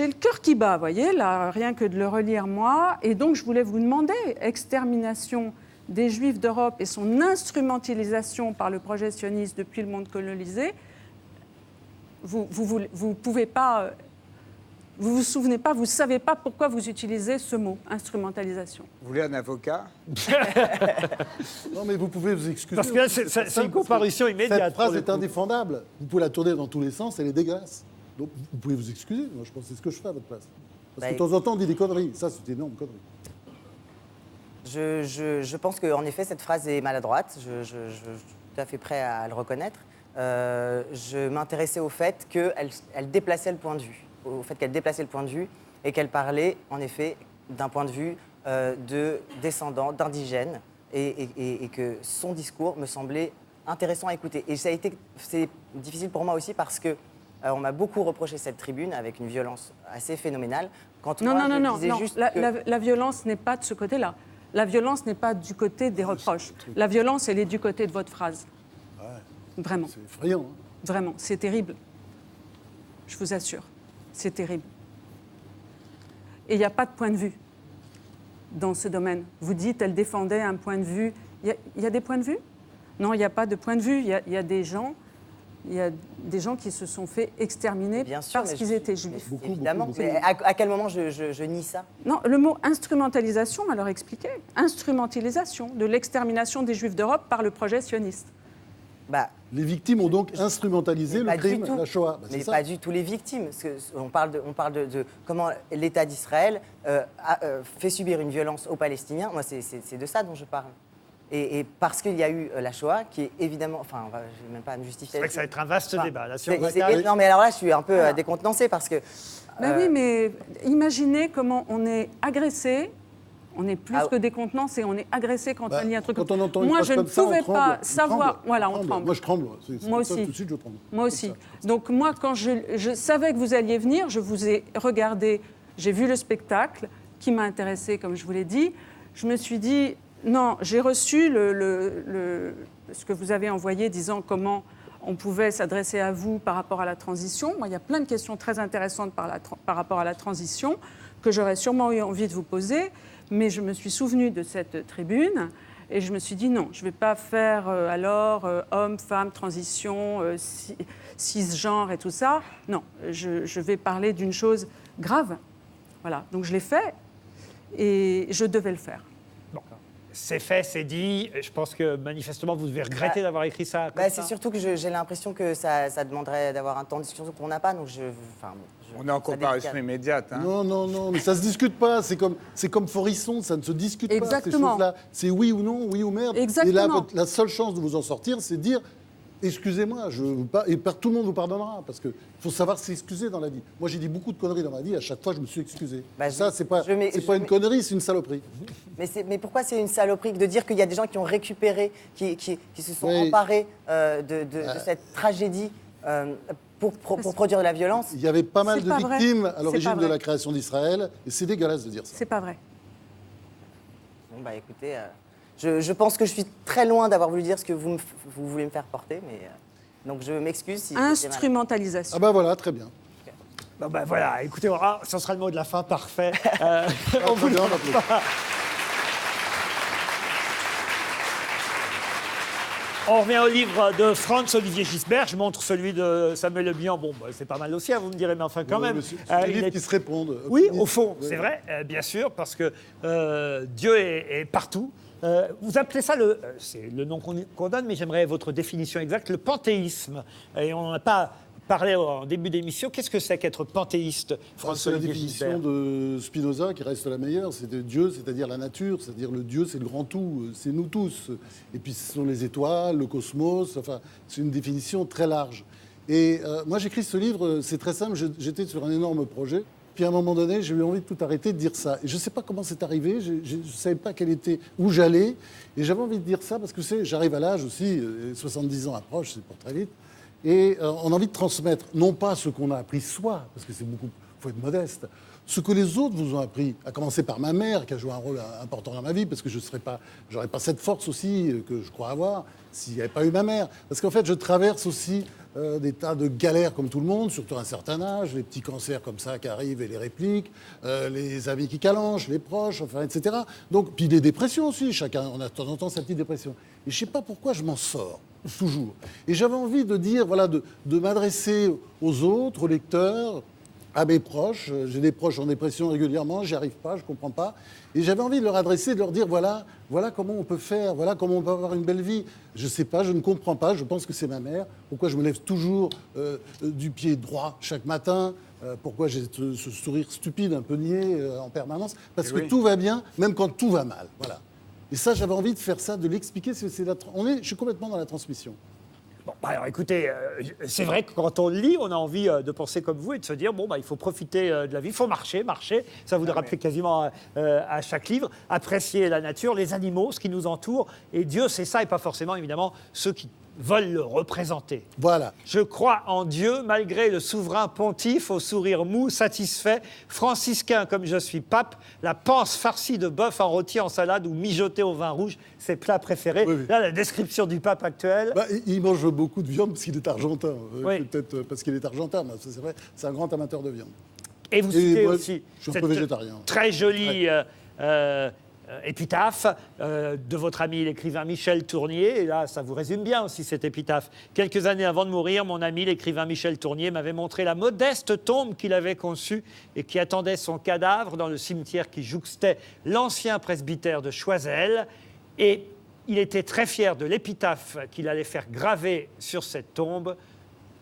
le cœur qui bat, vous voyez, là, rien que de le relire, moi. Et donc, je voulais vous demander, extermination des Juifs d'Europe et son instrumentalisation par le projet sioniste depuis le monde colonisé, vous pouvez pas... Vous vous souvenez pas, vous savez pas pourquoi vous utilisez ce mot, instrumentalisation. Vous voulez un avocat? Non, mais vous pouvez vous excuser. Parce que là, c'est une comparution immédiate. Cette phrase pour le est coup. indéfendable. Vous pouvez la tourner dans tous les sens, elle est dégueulasse. Donc, vous pouvez vous excuser. Moi, je pense que c'est ce que je fais à votre place. Parce que de temps en temps, on dit des conneries. Ça, c'est une énorme connerie. Je pense qu'en effet, cette phrase est maladroite. Je suis tout à fait prêt à le reconnaître. Je m'intéressais au fait qu'elle déplaçait le point de vue. Au fait qu'elle déplaçait le point de vue et qu'elle parlait, en effet, d'un point de vue de descendants, d'indigènes, et que son discours me semblait intéressant à écouter. Et c'est difficile pour moi aussi parce que on m'a beaucoup reproché cette tribune avec une violence assez phénoménale. Quand moi, je disais juste que... La violence n'est pas de ce côté-là. La violence n'est pas du côté des reproches. La violence, elle est du côté de votre phrase. Ouais, Vraiment. c'est effrayant. Hein. Vraiment, c'est terrible. Je vous assure, c'est terrible. Et il n'y a pas de point de vue dans ce domaine. Vous dites, elle défendait un point de vue. Il y a des points de vue? Non, il n'y a pas de point de vue. Il y a des gens qui se sont fait exterminer Bien sûr, parce qu'ils étaient juifs. Beaucoup, Évidemment. beaucoup. Mais à quel moment je nie ça? Non, le mot instrumentalisation, alors expliqué. Instrumentalisation de l'extermination des Juifs d'Europe par le projet sioniste. Bah, Les victimes ont donc instrumentalisé mais le pas du crime, tout. la Shoah. Bah, c'est mais ça. pas du tout les victimes. Parce que on parle de comment l'État d'Israël fait subir une violence aux Palestiniens. Moi, c'est de ça dont je parle. Et parce qu'il y a eu la Shoah, qui est évidemment... Enfin, je ne vais même pas me justifier. C'est vrai que ça va être un vaste débat. Là, si on Non, mais alors là, je suis un peu décontenancée parce que... Oui, mais imaginez comment on est agressé. On est plus que décontenancé, on est agressé quand on lit un truc. Quand on entend une Moi, phrase je ne comme ça, on pouvais tremble, pas on savoir. tremble, Voilà, on on tremble. tremble. Moi, je tremble. C'est Moi comme ça, aussi. tout de suite, je tremble. Moi aussi. Donc moi, quand je savais que vous alliez venir, je vous ai regardé, j'ai vu le spectacle qui m'a intéressée, comme je vous l'ai dit. Je me suis dit, non, j'ai reçu ce que vous avez envoyé disant comment on pouvait s'adresser à vous par rapport à la transition. Moi, il y a plein de questions très intéressantes par rapport à la transition que j'aurais sûrement eu envie de vous poser, mais je me suis souvenue de cette tribune Et je me suis dit non, je ne vais pas faire homme, femme, transition, cisgenre et tout ça. Non, je vais parler d'une chose grave. Voilà, donc je l'ai fait et je devais le faire. Bon. C'est fait, c'est dit. Je pense que manifestement, vous devez regretter d'avoir écrit ça. Comme ça. C'est surtout que j'ai l'impression que ça demanderait d'avoir un temps de discussion qu'on n'a pas. Donc On est en comparaison immédiate. Hein. Non, mais ça se discute pas. C'est comme Forisson, ça ne se discute pas. Exactement. Ces choses-là, c'est oui ou non, oui ou merde. Exactement. Et là, la seule chance de vous en sortir, c'est de dire excusez-moi, tout le monde vous pardonnera, parce qu'il faut savoir s'excuser dans la vie. Moi, j'ai dit beaucoup de conneries dans ma vie, à chaque fois, je me suis excusé. Ça, c'est pas une connerie, c'est une saloperie. Mais pourquoi c'est une saloperie de dire qu'il y a des gens qui ont récupéré, qui se sont emparés de cette tragédie pour produire de la violence? Il y avait pas mal de victimes à l'origine de la vrai. création d'Israël, et c'est dégueulasse de dire ça. C'est pas vrai. Bon, écoutez, je pense que je suis très loin d'avoir voulu dire ce que vous voulez me faire porter, mais donc je m'excuse si... Instrumentalisation. Ah bah voilà, très bien. Bon, ben voilà, écoutez, ce sera le mot de la fin, parfait. On vous le On revient au livre de Franz-Olivier Gisbert. Je montre celui de Samuel Le Bihan. Bon, c'est pas mal aussi, vous me direz, mais enfin quand même. C'est des livres qui se répondent. Oui, au fond, c'est vrai, bien sûr, parce que Dieu est partout. Vous appelez ça, c'est le nom qu'on donne, mais j'aimerais votre définition exacte, le panthéisme. Et on n'a pas parlé en début d'émission. Qu'est-ce que c'est qu'être panthéiste, C'est la Franz-Olivier définition Gisbert? de Spinoza qui reste la meilleure. C'est de Dieu, c'est-à-dire la nature, c'est-à-dire le Dieu, c'est le grand tout, c'est nous tous. Et puis ce sont les étoiles, le cosmos, enfin, c'est une définition très large. Et moi, j'écris ce livre, c'est très simple, j'étais sur un énorme projet. Puis à un moment donné, j'ai eu envie de tout arrêter, de dire ça. Et je ne sais pas comment c'est arrivé, je ne savais pas où j'allais. Et j'avais envie de dire ça parce que j'arrive à l'âge aussi, 70 ans approche, c'est pas très vite. Et on a envie de transmettre, non pas ce qu'on a appris soi, parce que il faut être modeste, ce que les autres vous ont appris, à commencer par ma mère, qui a joué un rôle important dans ma vie, parce que je n'aurais pas cette force aussi que je crois avoir s'il n'y avait pas eu ma mère. Parce qu'en fait, je traverse aussi des tas de galères comme tout le monde, surtout à un certain âge, les petits cancers comme ça qui arrivent et les répliques, les avis qui calanchent, les proches, enfin, etc. Donc, puis les dépressions aussi, chacun, on a de temps en temps sa petite dépression. Et je ne sais pas pourquoi je m'en sors, toujours. Et j'avais envie de dire, voilà, de m'adresser aux autres, aux lecteurs, à mes proches. J'ai des proches en dépression régulièrement, j'y arrive pas, je comprends pas. Et j'avais envie de leur adresser, de leur dire voilà comment on peut faire, voilà comment on peut avoir une belle vie. Je sais pas, je ne comprends pas, je pense que c'est ma mère. Pourquoi je me lève toujours du pied droit chaque matin, pourquoi j'ai ce sourire stupide, un peu niais en permanence. Parce que tout va bien, même quand tout va mal. Voilà. Et ça, j'avais envie de faire ça, de l'expliquer. Je suis complètement dans la transmission. Bon, alors écoutez, c'est vrai que quand on le lit, on a envie de penser comme vous et de se dire, il faut profiter de la vie, il faut marcher, ça vous le rappelez quasiment à chaque livre, apprécier la nature, les animaux, ce qui nous entoure, et Dieu, c'est ça, et pas forcément, évidemment, ceux qui veulent le représenter. Voilà. Je crois en Dieu, malgré le souverain pontife, au sourire mou, satisfait, franciscain comme je suis pape, la panse farcie de bœuf en rôti en salade ou mijotée au vin rouge, ses plats préférés. Oui. Là, la description du pape actuel. Il mange beaucoup de viande parce qu'il est argentin. Oui. Peut-être parce qu'il est argentin, mais c'est vrai, c'est un grand amateur de viande. Et vous citez moi, aussi je suis un peu végétarien. Très jolie épitaphe de votre ami l'écrivain Michel Tournier. Et là, ça vous résume bien aussi cette épitaphe. Quelques années avant de mourir, mon ami l'écrivain Michel Tournier m'avait montré la modeste tombe qu'il avait conçue et qui attendait son cadavre dans le cimetière qui jouxtait l'ancien presbytère de Choiseul. Et il était très fier de l'épitaphe qu'il allait faire graver sur cette tombe.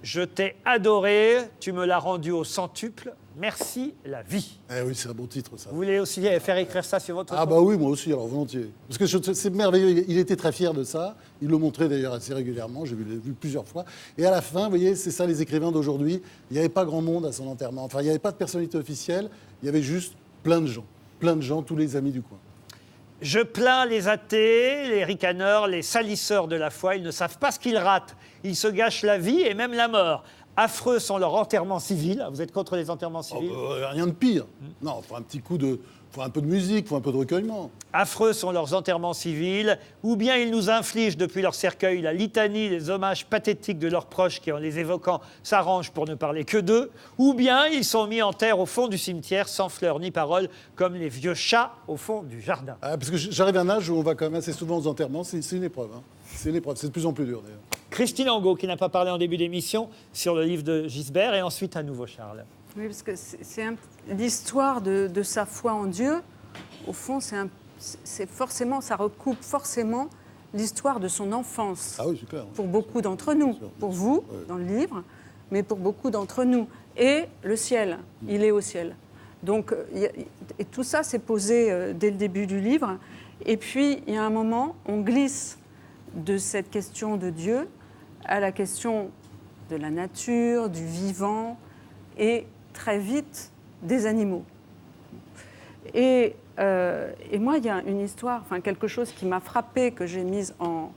Je t'ai adoré, tu me l'as rendu au centuple. Merci la vie. Eh oui, c'est un beau titre, ça. Vous voulez aussi faire écrire ça sur votre Ah tombe? bah oui, moi aussi, alors volontiers. Parce que c'est merveilleux, il était très fier de ça. Il le montrait d'ailleurs assez régulièrement, j'ai vu plusieurs fois. Et à la fin, vous voyez, c'est ça les écrivains d'aujourd'hui. Il n'y avait pas grand monde à son enterrement. Enfin, il n'y avait pas de personnalité officielle, il y avait juste plein de gens, tous les amis du coin. Je plains les athées, les ricaneurs, les salisseurs de la foi. Ils ne savent pas ce qu'ils ratent. Ils se gâchent la vie et même la mort. Affreux sont leurs enterrements civils. Vous êtes contre les enterrements civils? Rien de pire. Non, il faut un petit coup de... Il faut un peu de musique, il faut un peu de recueillement. Affreux sont leurs enterrements civils, ou bien ils nous infligent depuis leur cercueil la litanie des hommages pathétiques de leurs proches qui, en les évoquant, s'arrangent pour ne parler que d'eux, ou bien ils sont mis en terre au fond du cimetière, sans fleurs ni paroles, comme les vieux chats au fond du jardin. Parce que j'arrive à un âge où on va quand même assez souvent aux enterrements, c'est une épreuve. Hein. C'est une épreuve, c'est de plus en plus dur d'ailleurs. Christine Angot, qui n'a pas parlé en début d'émission, sur le livre de Gisbert, et ensuite à nouveau Charles. Oui, parce que l'histoire de sa foi en Dieu, au fond, c'est forcément, ça recoupe forcément l'histoire de son enfance. Ah oui, c'est clair. Pour beaucoup d'entre nous, pour vous, dans le livre, mais pour beaucoup d'entre nous. Et le ciel, il est au ciel. Donc, et tout ça s'est posé dès le début du livre. Et puis, il y a un moment, on glisse de cette question de Dieu à la question de la nature, du vivant, et très vite des animaux. Et moi, il y a une histoire, enfin quelque chose qui m'a frappée, que j'ai mise en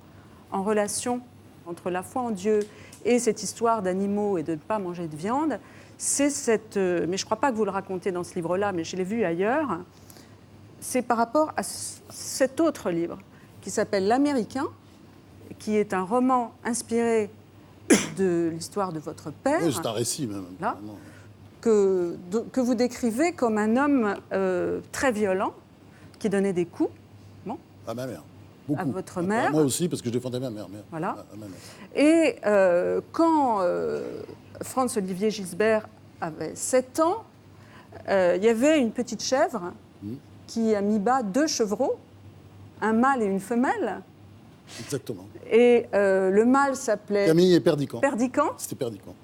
relation entre la foi en Dieu et cette histoire d'animaux et de ne pas manger de viande. C'est cette... mais je ne crois pas que vous le racontez dans ce livre-là, mais je l'ai vu ailleurs. C'est par rapport à cet autre livre qui s'appelle L'Américain, qui est un roman inspiré de l'histoire de votre père. Oui, c'est un récit même. Là, que vous décrivez comme un homme très violent, qui donnait des coups. Bon. À ma mère. Beaucoup. À votre mère. Moi aussi, parce que je défendais ma mère. Voilà. À ma mère. Et quand Franz-Olivier Gisbert avait 7 ans, il y avait une petite chèvre qui a mis bas 2 chevreaux, un mâle et une femelle. Exactement. Et le mâle s'appelait... Camille et Perdican. Perdican. C'était Perdican.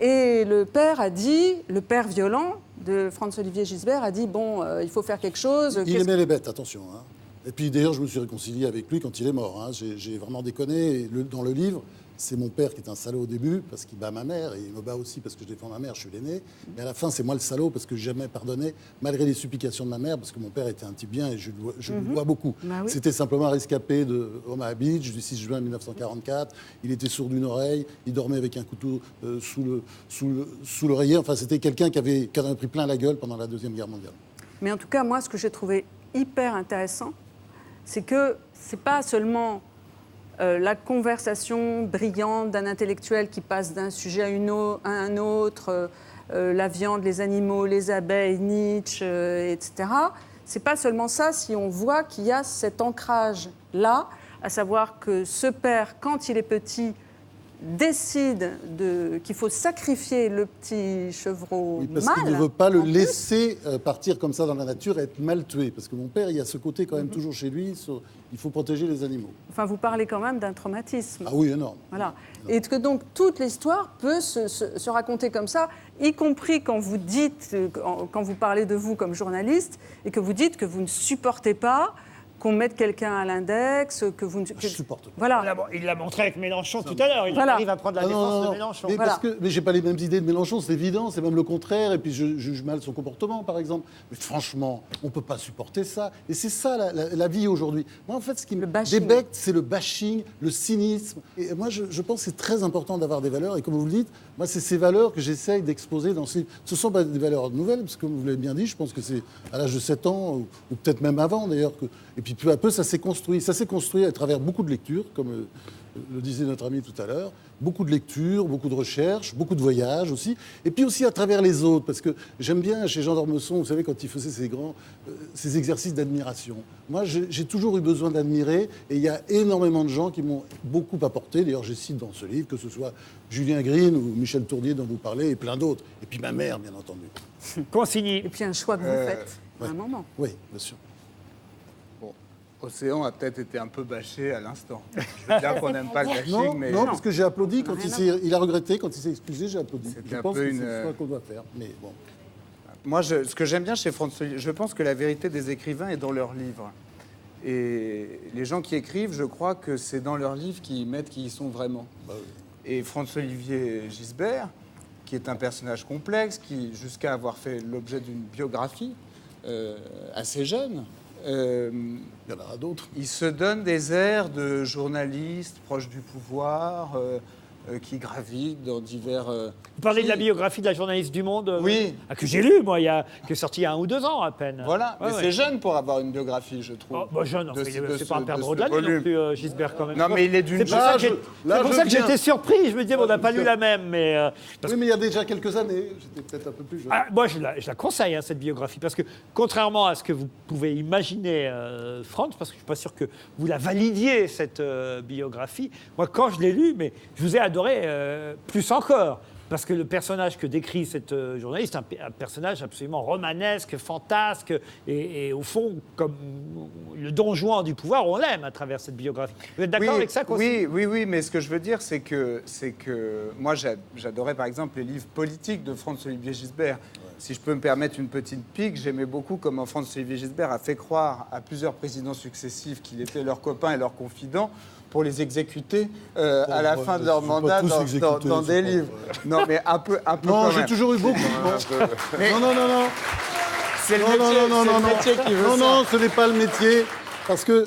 Et le père a dit, le père violent de Franz-Olivier Gisbert a dit, bon, il faut faire quelque chose. Il aimait les bêtes, attention. Hein. Et puis d'ailleurs, je me suis réconcilié avec lui quand il est mort. Hein. J'ai vraiment déconné. Et dans le livre, c'est mon père qui est un salaud au début parce qu'il bat ma mère et il me bat aussi parce que je défends ma mère, je suis l'aîné. Mais à la fin, c'est moi le salaud parce que j'ai jamais pardonné, malgré les supplications de ma mère, parce que mon père était un type bien et je lui dois beaucoup. Bah oui. C'était simplement un rescapé de Omaha Beach du 6 juin 1944. Il était sourd d'une oreille, il dormait avec un couteau sous l'oreiller. Enfin, c'était quelqu'un qui en avait pris plein la gueule pendant la Deuxième Guerre mondiale. Mais en tout cas, moi, ce que j'ai trouvé hyper intéressant, c'est que c'est pas seulement la conversation brillante d'un intellectuel qui passe d'un sujet à un autre, la viande, les animaux, les abeilles, Nietzsche, etc. C'est pas seulement ça, si on voit qu'il y a cet ancrage-là, à savoir que ce père, quand il est petit, décide qu'il faut sacrifier le petit chevreau oui, parce mâle. qu'il ne veut pas le laisser partir comme ça dans la nature et être mal tué. Parce que mon père, il y a ce côté quand même toujours chez lui, il faut protéger les animaux. Enfin, vous parlez quand même d'un traumatisme. Ah oui, énorme. Voilà. Et que donc toute l'histoire peut se raconter comme ça, y compris quand vous dites, quand vous parlez de vous comme journaliste, et que vous dites que vous ne supportez pas qu'on mette quelqu'un à l'index, que vous ne... Je supporte pas. Voilà. Il l'a montré avec Mélenchon tout à l'heure. Il Voilà. arrive à prendre la défense de Mélenchon. Mais, Voilà. mais j'ai pas les mêmes idées de Mélenchon, c'est évident, c'est même le contraire. Et puis je juge mal son comportement, par exemple. Mais franchement, on peut pas supporter ça. Et c'est ça la vie aujourd'hui. Moi, en fait, ce qui me débecte, c'est le bashing, le cynisme. Et moi, je pense que c'est très important d'avoir des valeurs. Et comme vous le dites, moi, c'est ces valeurs que j'essaye d'exposer dans ce livre. Ce sont pas des valeurs nouvelles, parce que comme vous l'avez bien dit, je pense que c'est à l'âge de 7 ans, ou peut-être même avant d'ailleurs. Et puis peu à peu, ça s'est construit. Ça s'est construit à travers beaucoup de lectures, comme le disait notre ami tout à l'heure. Beaucoup de lectures, beaucoup de recherches, beaucoup de voyages aussi. Et puis aussi à travers les autres, parce que j'aime bien chez Jean d'Ormesson, vous savez, quand il faisait ces exercices d'admiration. Moi, j'ai toujours eu besoin d'admirer, et il y a énormément de gens qui m'ont beaucoup apporté. D'ailleurs, je cite dans ce livre, que ce soit Julien Green ou Michel Tournier dont vous parlez, et plein d'autres. Et puis ma mère, bien entendu. Consigny. Et puis un choix que vous faites à un moment. Oui, bien sûr. Océan a peut-être été un peu bâché à l'instant. Je veux dire qu'on n'aime pas le bashing, Non, mais... non, parce que j'ai applaudi quand il a regretté, quand il s'est excusé, j'ai applaudi. C'était Je un pense peu que c'est ce qu'on doit faire, mais bon. Moi, ce que j'aime bien chez Franz-Olivier, je pense que la vérité des écrivains est dans leurs livres. Et les gens qui écrivent, je crois que c'est dans leurs livres qu'ils mettent qui ils sont vraiment. Bah oui. Et Franz-Olivier Gisbert, qui est un personnage complexe, qui jusqu'à avoir fait l'objet d'une biographie assez jeune, Il y en aura d'autres. il se donne des airs de journaliste proche du pouvoir, qui gravitent dans divers... Vous parlez de la biographie de la journaliste du Monde Oui. Que j'ai lue, moi, qui est sortie il y a 1 ou 2 ans à peine. Voilà, Ouais, mais ouais. c'est jeune pour avoir une biographie, je trouve. Oh, bah jeune, enfin, c'est ce- pas un de perdre ce de l'année non volume. plus, Gisbert, quand même. Non, mais il est d'une C'est pour ça que j'ai- Là, c'est pour je ça que viens. j'étais surpris. Je me disais, bon, on n'a pas lu la même, mais... Oui, mais il y a déjà quelques années, j'étais peut-être un peu plus jeune. Ah, moi, je la conseille, hein, cette biographie, parce que contrairement à ce que vous pouvez imaginer, Franz, parce que je ne suis pas sûr que vous la validiez, cette biographie, moi, quand je l'ai lue, mais je vous ai adoré plus encore. Parce que le personnage que décrit cette journaliste, un personnage absolument romanesque, fantasque, et au fond, comme le don Juan du pouvoir, on l'aime à travers cette biographie. Vous êtes d'accord avec ça, Constance ? Oui, mais ce que je veux dire, c'est que moi, j'adorais par exemple les livres politiques de Franz-Olivier Gisbert. Si je peux me permettre une petite pique, j'aimais beaucoup comment Franz-Olivier Gisbert a fait croire à plusieurs présidents successifs qu'il était leur copain et leur confident pour les exécuter à la fin de leur ils sont mandat pas tous exécutés, dans c'est des pas livres. Non, mais un peu Non, quand j'ai même. toujours eu beaucoup. Mais Non, non, non, non. c'est le Non, métier, non, non, c'est non, le non. métier qui veut Non, ça. non, ce n'est pas le métier. Parce que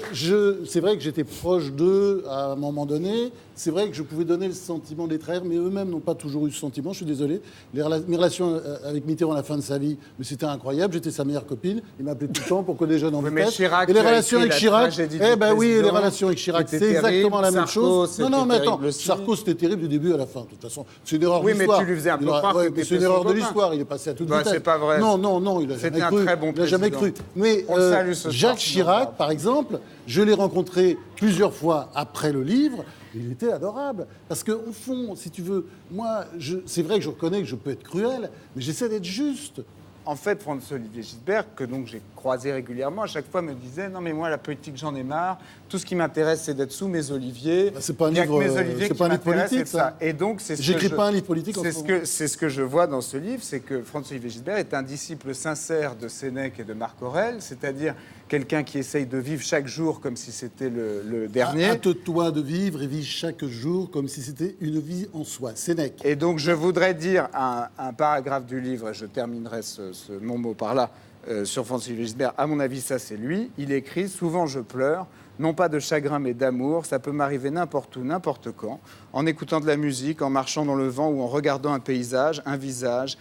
c'est vrai que j'étais proche d'eux à un moment donné. C'est vrai que je pouvais donner le sentiment d'être frères, mais eux-mêmes n'ont pas toujours eu ce sentiment. Je suis désolé. Mes relations avec Mitterrand à la fin de sa vie, mais c'était incroyable. J'étais sa meilleure copine. Il m'appelait tout le temps pour que des jeunes en Oui, mais vitesse. Chirac, Et les tu as relations écrit avec la Chirac, tragédie eh du ben oui, les président. relations avec Chirac, c'est C'était exactement terrible. la même Sarko, chose. Non, non, mais c'était attends, terrible aussi. Sarko, c'était terrible du début à la fin. De toute façon, c'est une erreur Oui, de mais l'histoire. tu lui faisais un peu Il aura- croire que ouais, t'étais mais c'est une son erreur de copain. l'histoire. Il est passé à toute Bah, vitesse. c'est pas vrai. Non, non, non, il a C'était jamais un cru. très bon Il a jamais président. cru. Mais On le salue ce soir, Jacques sinon, Chirac, bravo. par exemple, je l'ai rencontré plusieurs fois après le livre. Il était adorable. Parce qu'au fond, si tu veux, moi, c'est vrai que je reconnais que je peux être cruel, mais j'essaie d'être juste. En fait, Franz-Olivier Gisbert, que donc j'ai croisé régulièrement, à chaque fois me disait « Non mais moi, la politique, j'en ai marre. Tout ce qui m'intéresse, c'est d'être sous mes oliviers. Bah, c'est pas un Il y a que livre, mes oliviers c'est qui pas un livre m'intéressent, politique, et ça. » Et donc, c'est ce que J'écris pas un livre politique en c'est ce ce moment. que C'est ce que je vois dans ce livre, c'est que Franz-Olivier Gisbert est un disciple sincère de Sénèque et de Marc Aurèle, c'est-à-dire quelqu'un qui essaye de vivre chaque jour comme si c'était le dernier. Hâte-toi de vivre et vis chaque jour comme si c'était une vie en soi. Sénèque. Et donc, je voudrais dire un paragraphe du livre, et je terminerai mon mot par là, sur Franz-Olivier Gisbert. À mon avis, ça, c'est lui. Il écrit « Souvent, je pleure, non pas de chagrin, mais d'amour. Ça peut m'arriver n'importe où, n'importe quand, en écoutant de la musique, en marchant dans le vent ou en regardant un paysage, un visage,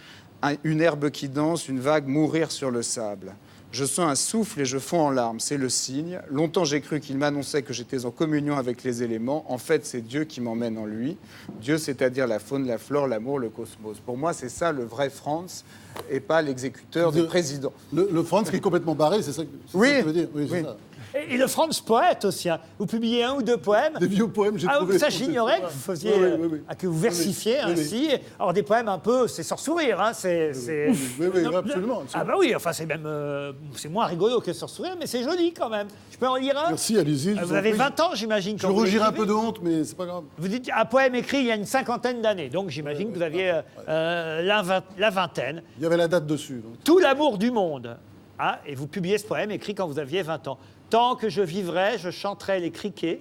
une herbe qui danse, une vague mourir sur le sable. Je sens un souffle et je fonds en larmes, c'est le signe. Longtemps j'ai cru qu'il m'annonçait que j'étais en communion avec les éléments. En fait, c'est Dieu qui m'emmène en lui. Dieu, c'est-à-dire la faune, la flore, l'amour, le cosmos. Pour moi, c'est ça le vrai Franz et pas l'exécuteur du président. Le Franz qui est complètement barré, c'est ça que Oui, tu veux dire? Oui, c'est oui. ça. Et le Franz poète aussi. Hein. Vous publiez 1 ou 2 poèmes. Des vieux poèmes, j'ai Ah, trouvé. ça, j'ignorais que vous faisiez, que vous versifiez oui, oui. ainsi. Alors, des poèmes un peu, c'est sans sourire. Hein, Oui, Non, absolument. Ah bah oui, enfin, c'est même... c'est moins rigolo que sans sourire, mais c'est joli quand même. Je peux en lire un? Merci, allez-y. je Vous vous en avez prie. 20 ans, j'imagine. Je quand vous rougis un l'écrivez. peu de honte, mais c'est pas grave. Vous dites un poème écrit il y a une 50aine d'années, donc j'imagine que vous aviez la vingtaine. Il y avait la date dessus. donc. Tout l'amour du monde. Ah, et vous publiez ce poème écrit quand vous aviez 20 ans. Tant que je vivrai, je chanterai les criquets,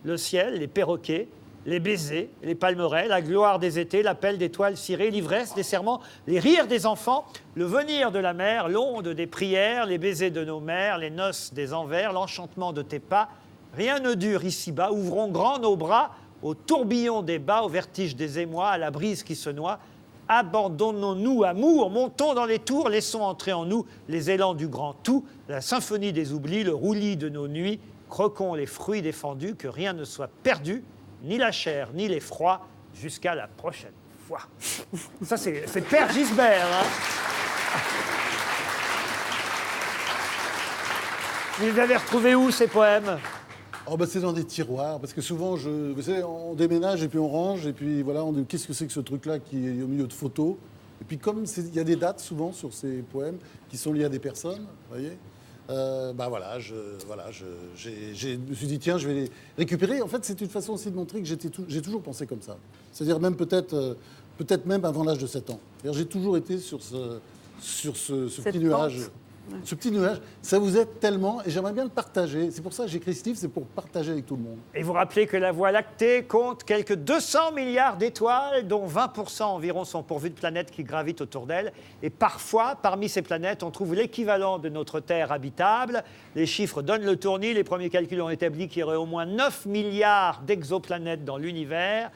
le ciel, les perroquets, les baisers, les palmerets, la gloire des étés, l'appel des toiles cirées, l'ivresse des serments, les rires des enfants, le venir de la mer, l'onde des prières, les baisers de nos mères, les noces des envers, l'enchantement de tes pas. Rien ne dure ici-bas, ouvrons grand nos bras au tourbillon des bas, au vertige des émois, à la brise qui se noie. Abandonnons-nous, amour, montons dans les tours, laissons entrer en nous les élans du grand tout, la symphonie des oublis, le roulis de nos nuits, croquons les fruits défendus, que rien ne soit perdu, ni la chair, ni l'effroi, jusqu'à la prochaine fois. Ça, c'est Père Gisbert. Hein. Vous les avez retrouvés où, ces poèmes? Oh bah c'est dans des tiroirs, parce que souvent, vous savez, on déménage et puis on range, et puis voilà, on dit qu'est-ce que c'est que ce truc-là qui est au milieu de photos. Et puis comme il y a des dates souvent sur ces poèmes qui sont liés à des personnes, vous voyez, bah voilà, je me suis dit tiens, je vais les récupérer. En fait, c'est une façon aussi de montrer que j'ai toujours pensé comme ça. C'est-à-dire même peut-être même avant l'âge de 7 ans. C'est-à-dire, j'ai toujours été sur ce Cette petit nuage. pente. Ce petit nuage, ça vous aide tellement et j'aimerais bien le partager. C'est pour ça que j'écris ce livre, c'est pour partager avec tout le monde. Et vous rappelez que la Voie lactée compte quelques 200 milliards d'étoiles, dont 20% environ sont pourvues de planètes qui gravitent autour d'elle. Et parfois, parmi ces planètes, on trouve l'équivalent de notre Terre habitable. Les chiffres donnent le tournis. Les premiers calculs ont établi qu'il y aurait au moins 9 milliards d'exoplanètes dans l'univers.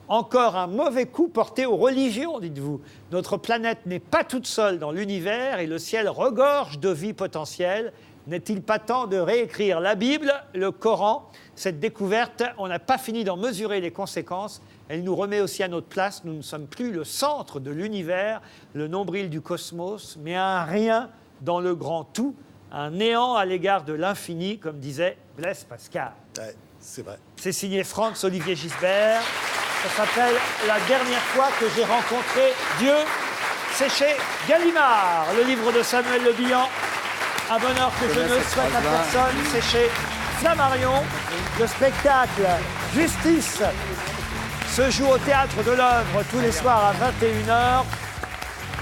Encore un mauvais coup porté aux religions, dites-vous. Notre planète n'est pas toute seule dans l'univers et le ciel regorge de vie potentielle. N'est-il pas temps de réécrire la Bible, le Coran? Cette découverte, on n'a pas fini d'en mesurer les conséquences. Elle nous remet aussi à notre place. Nous ne sommes plus le centre de l'univers, le nombril du cosmos, mais un rien dans le grand tout, un néant à l'égard de l'infini, comme disait Blaise Pascal. Ouais, c'est vrai. C'est signé Franz-Olivier Gisbert. Ça s'appelle « La dernière fois que j'ai rencontré Dieu ». C'est chez Gallimard, le livre de Samuel Le Bihan. Un bonheur que je ne souhaite à personne. C'est chez Flammarion. Le spectacle Justice se joue au Théâtre de l'Œuvre tous les soirs à 21h.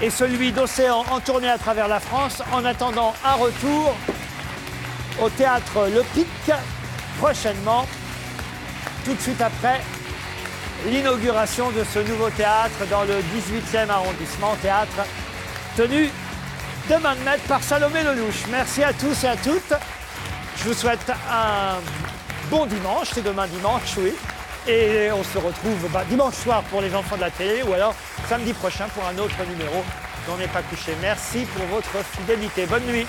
Et celui d'Océan en tournée à travers la France, en attendant un retour au Théâtre Le Pic, prochainement, tout de suite après l'inauguration de ce nouveau théâtre dans le 18e arrondissement, théâtre tenu de main de maître par Salomé Lelouch. Merci à tous et à toutes. Je vous souhaite un bon dimanche, c'est demain dimanche, oui. Et on se retrouve dimanche soir pour les enfants de la télé ou alors samedi prochain pour un autre numéro d'On n'est pas couché. Merci pour votre fidélité. Bonne nuit.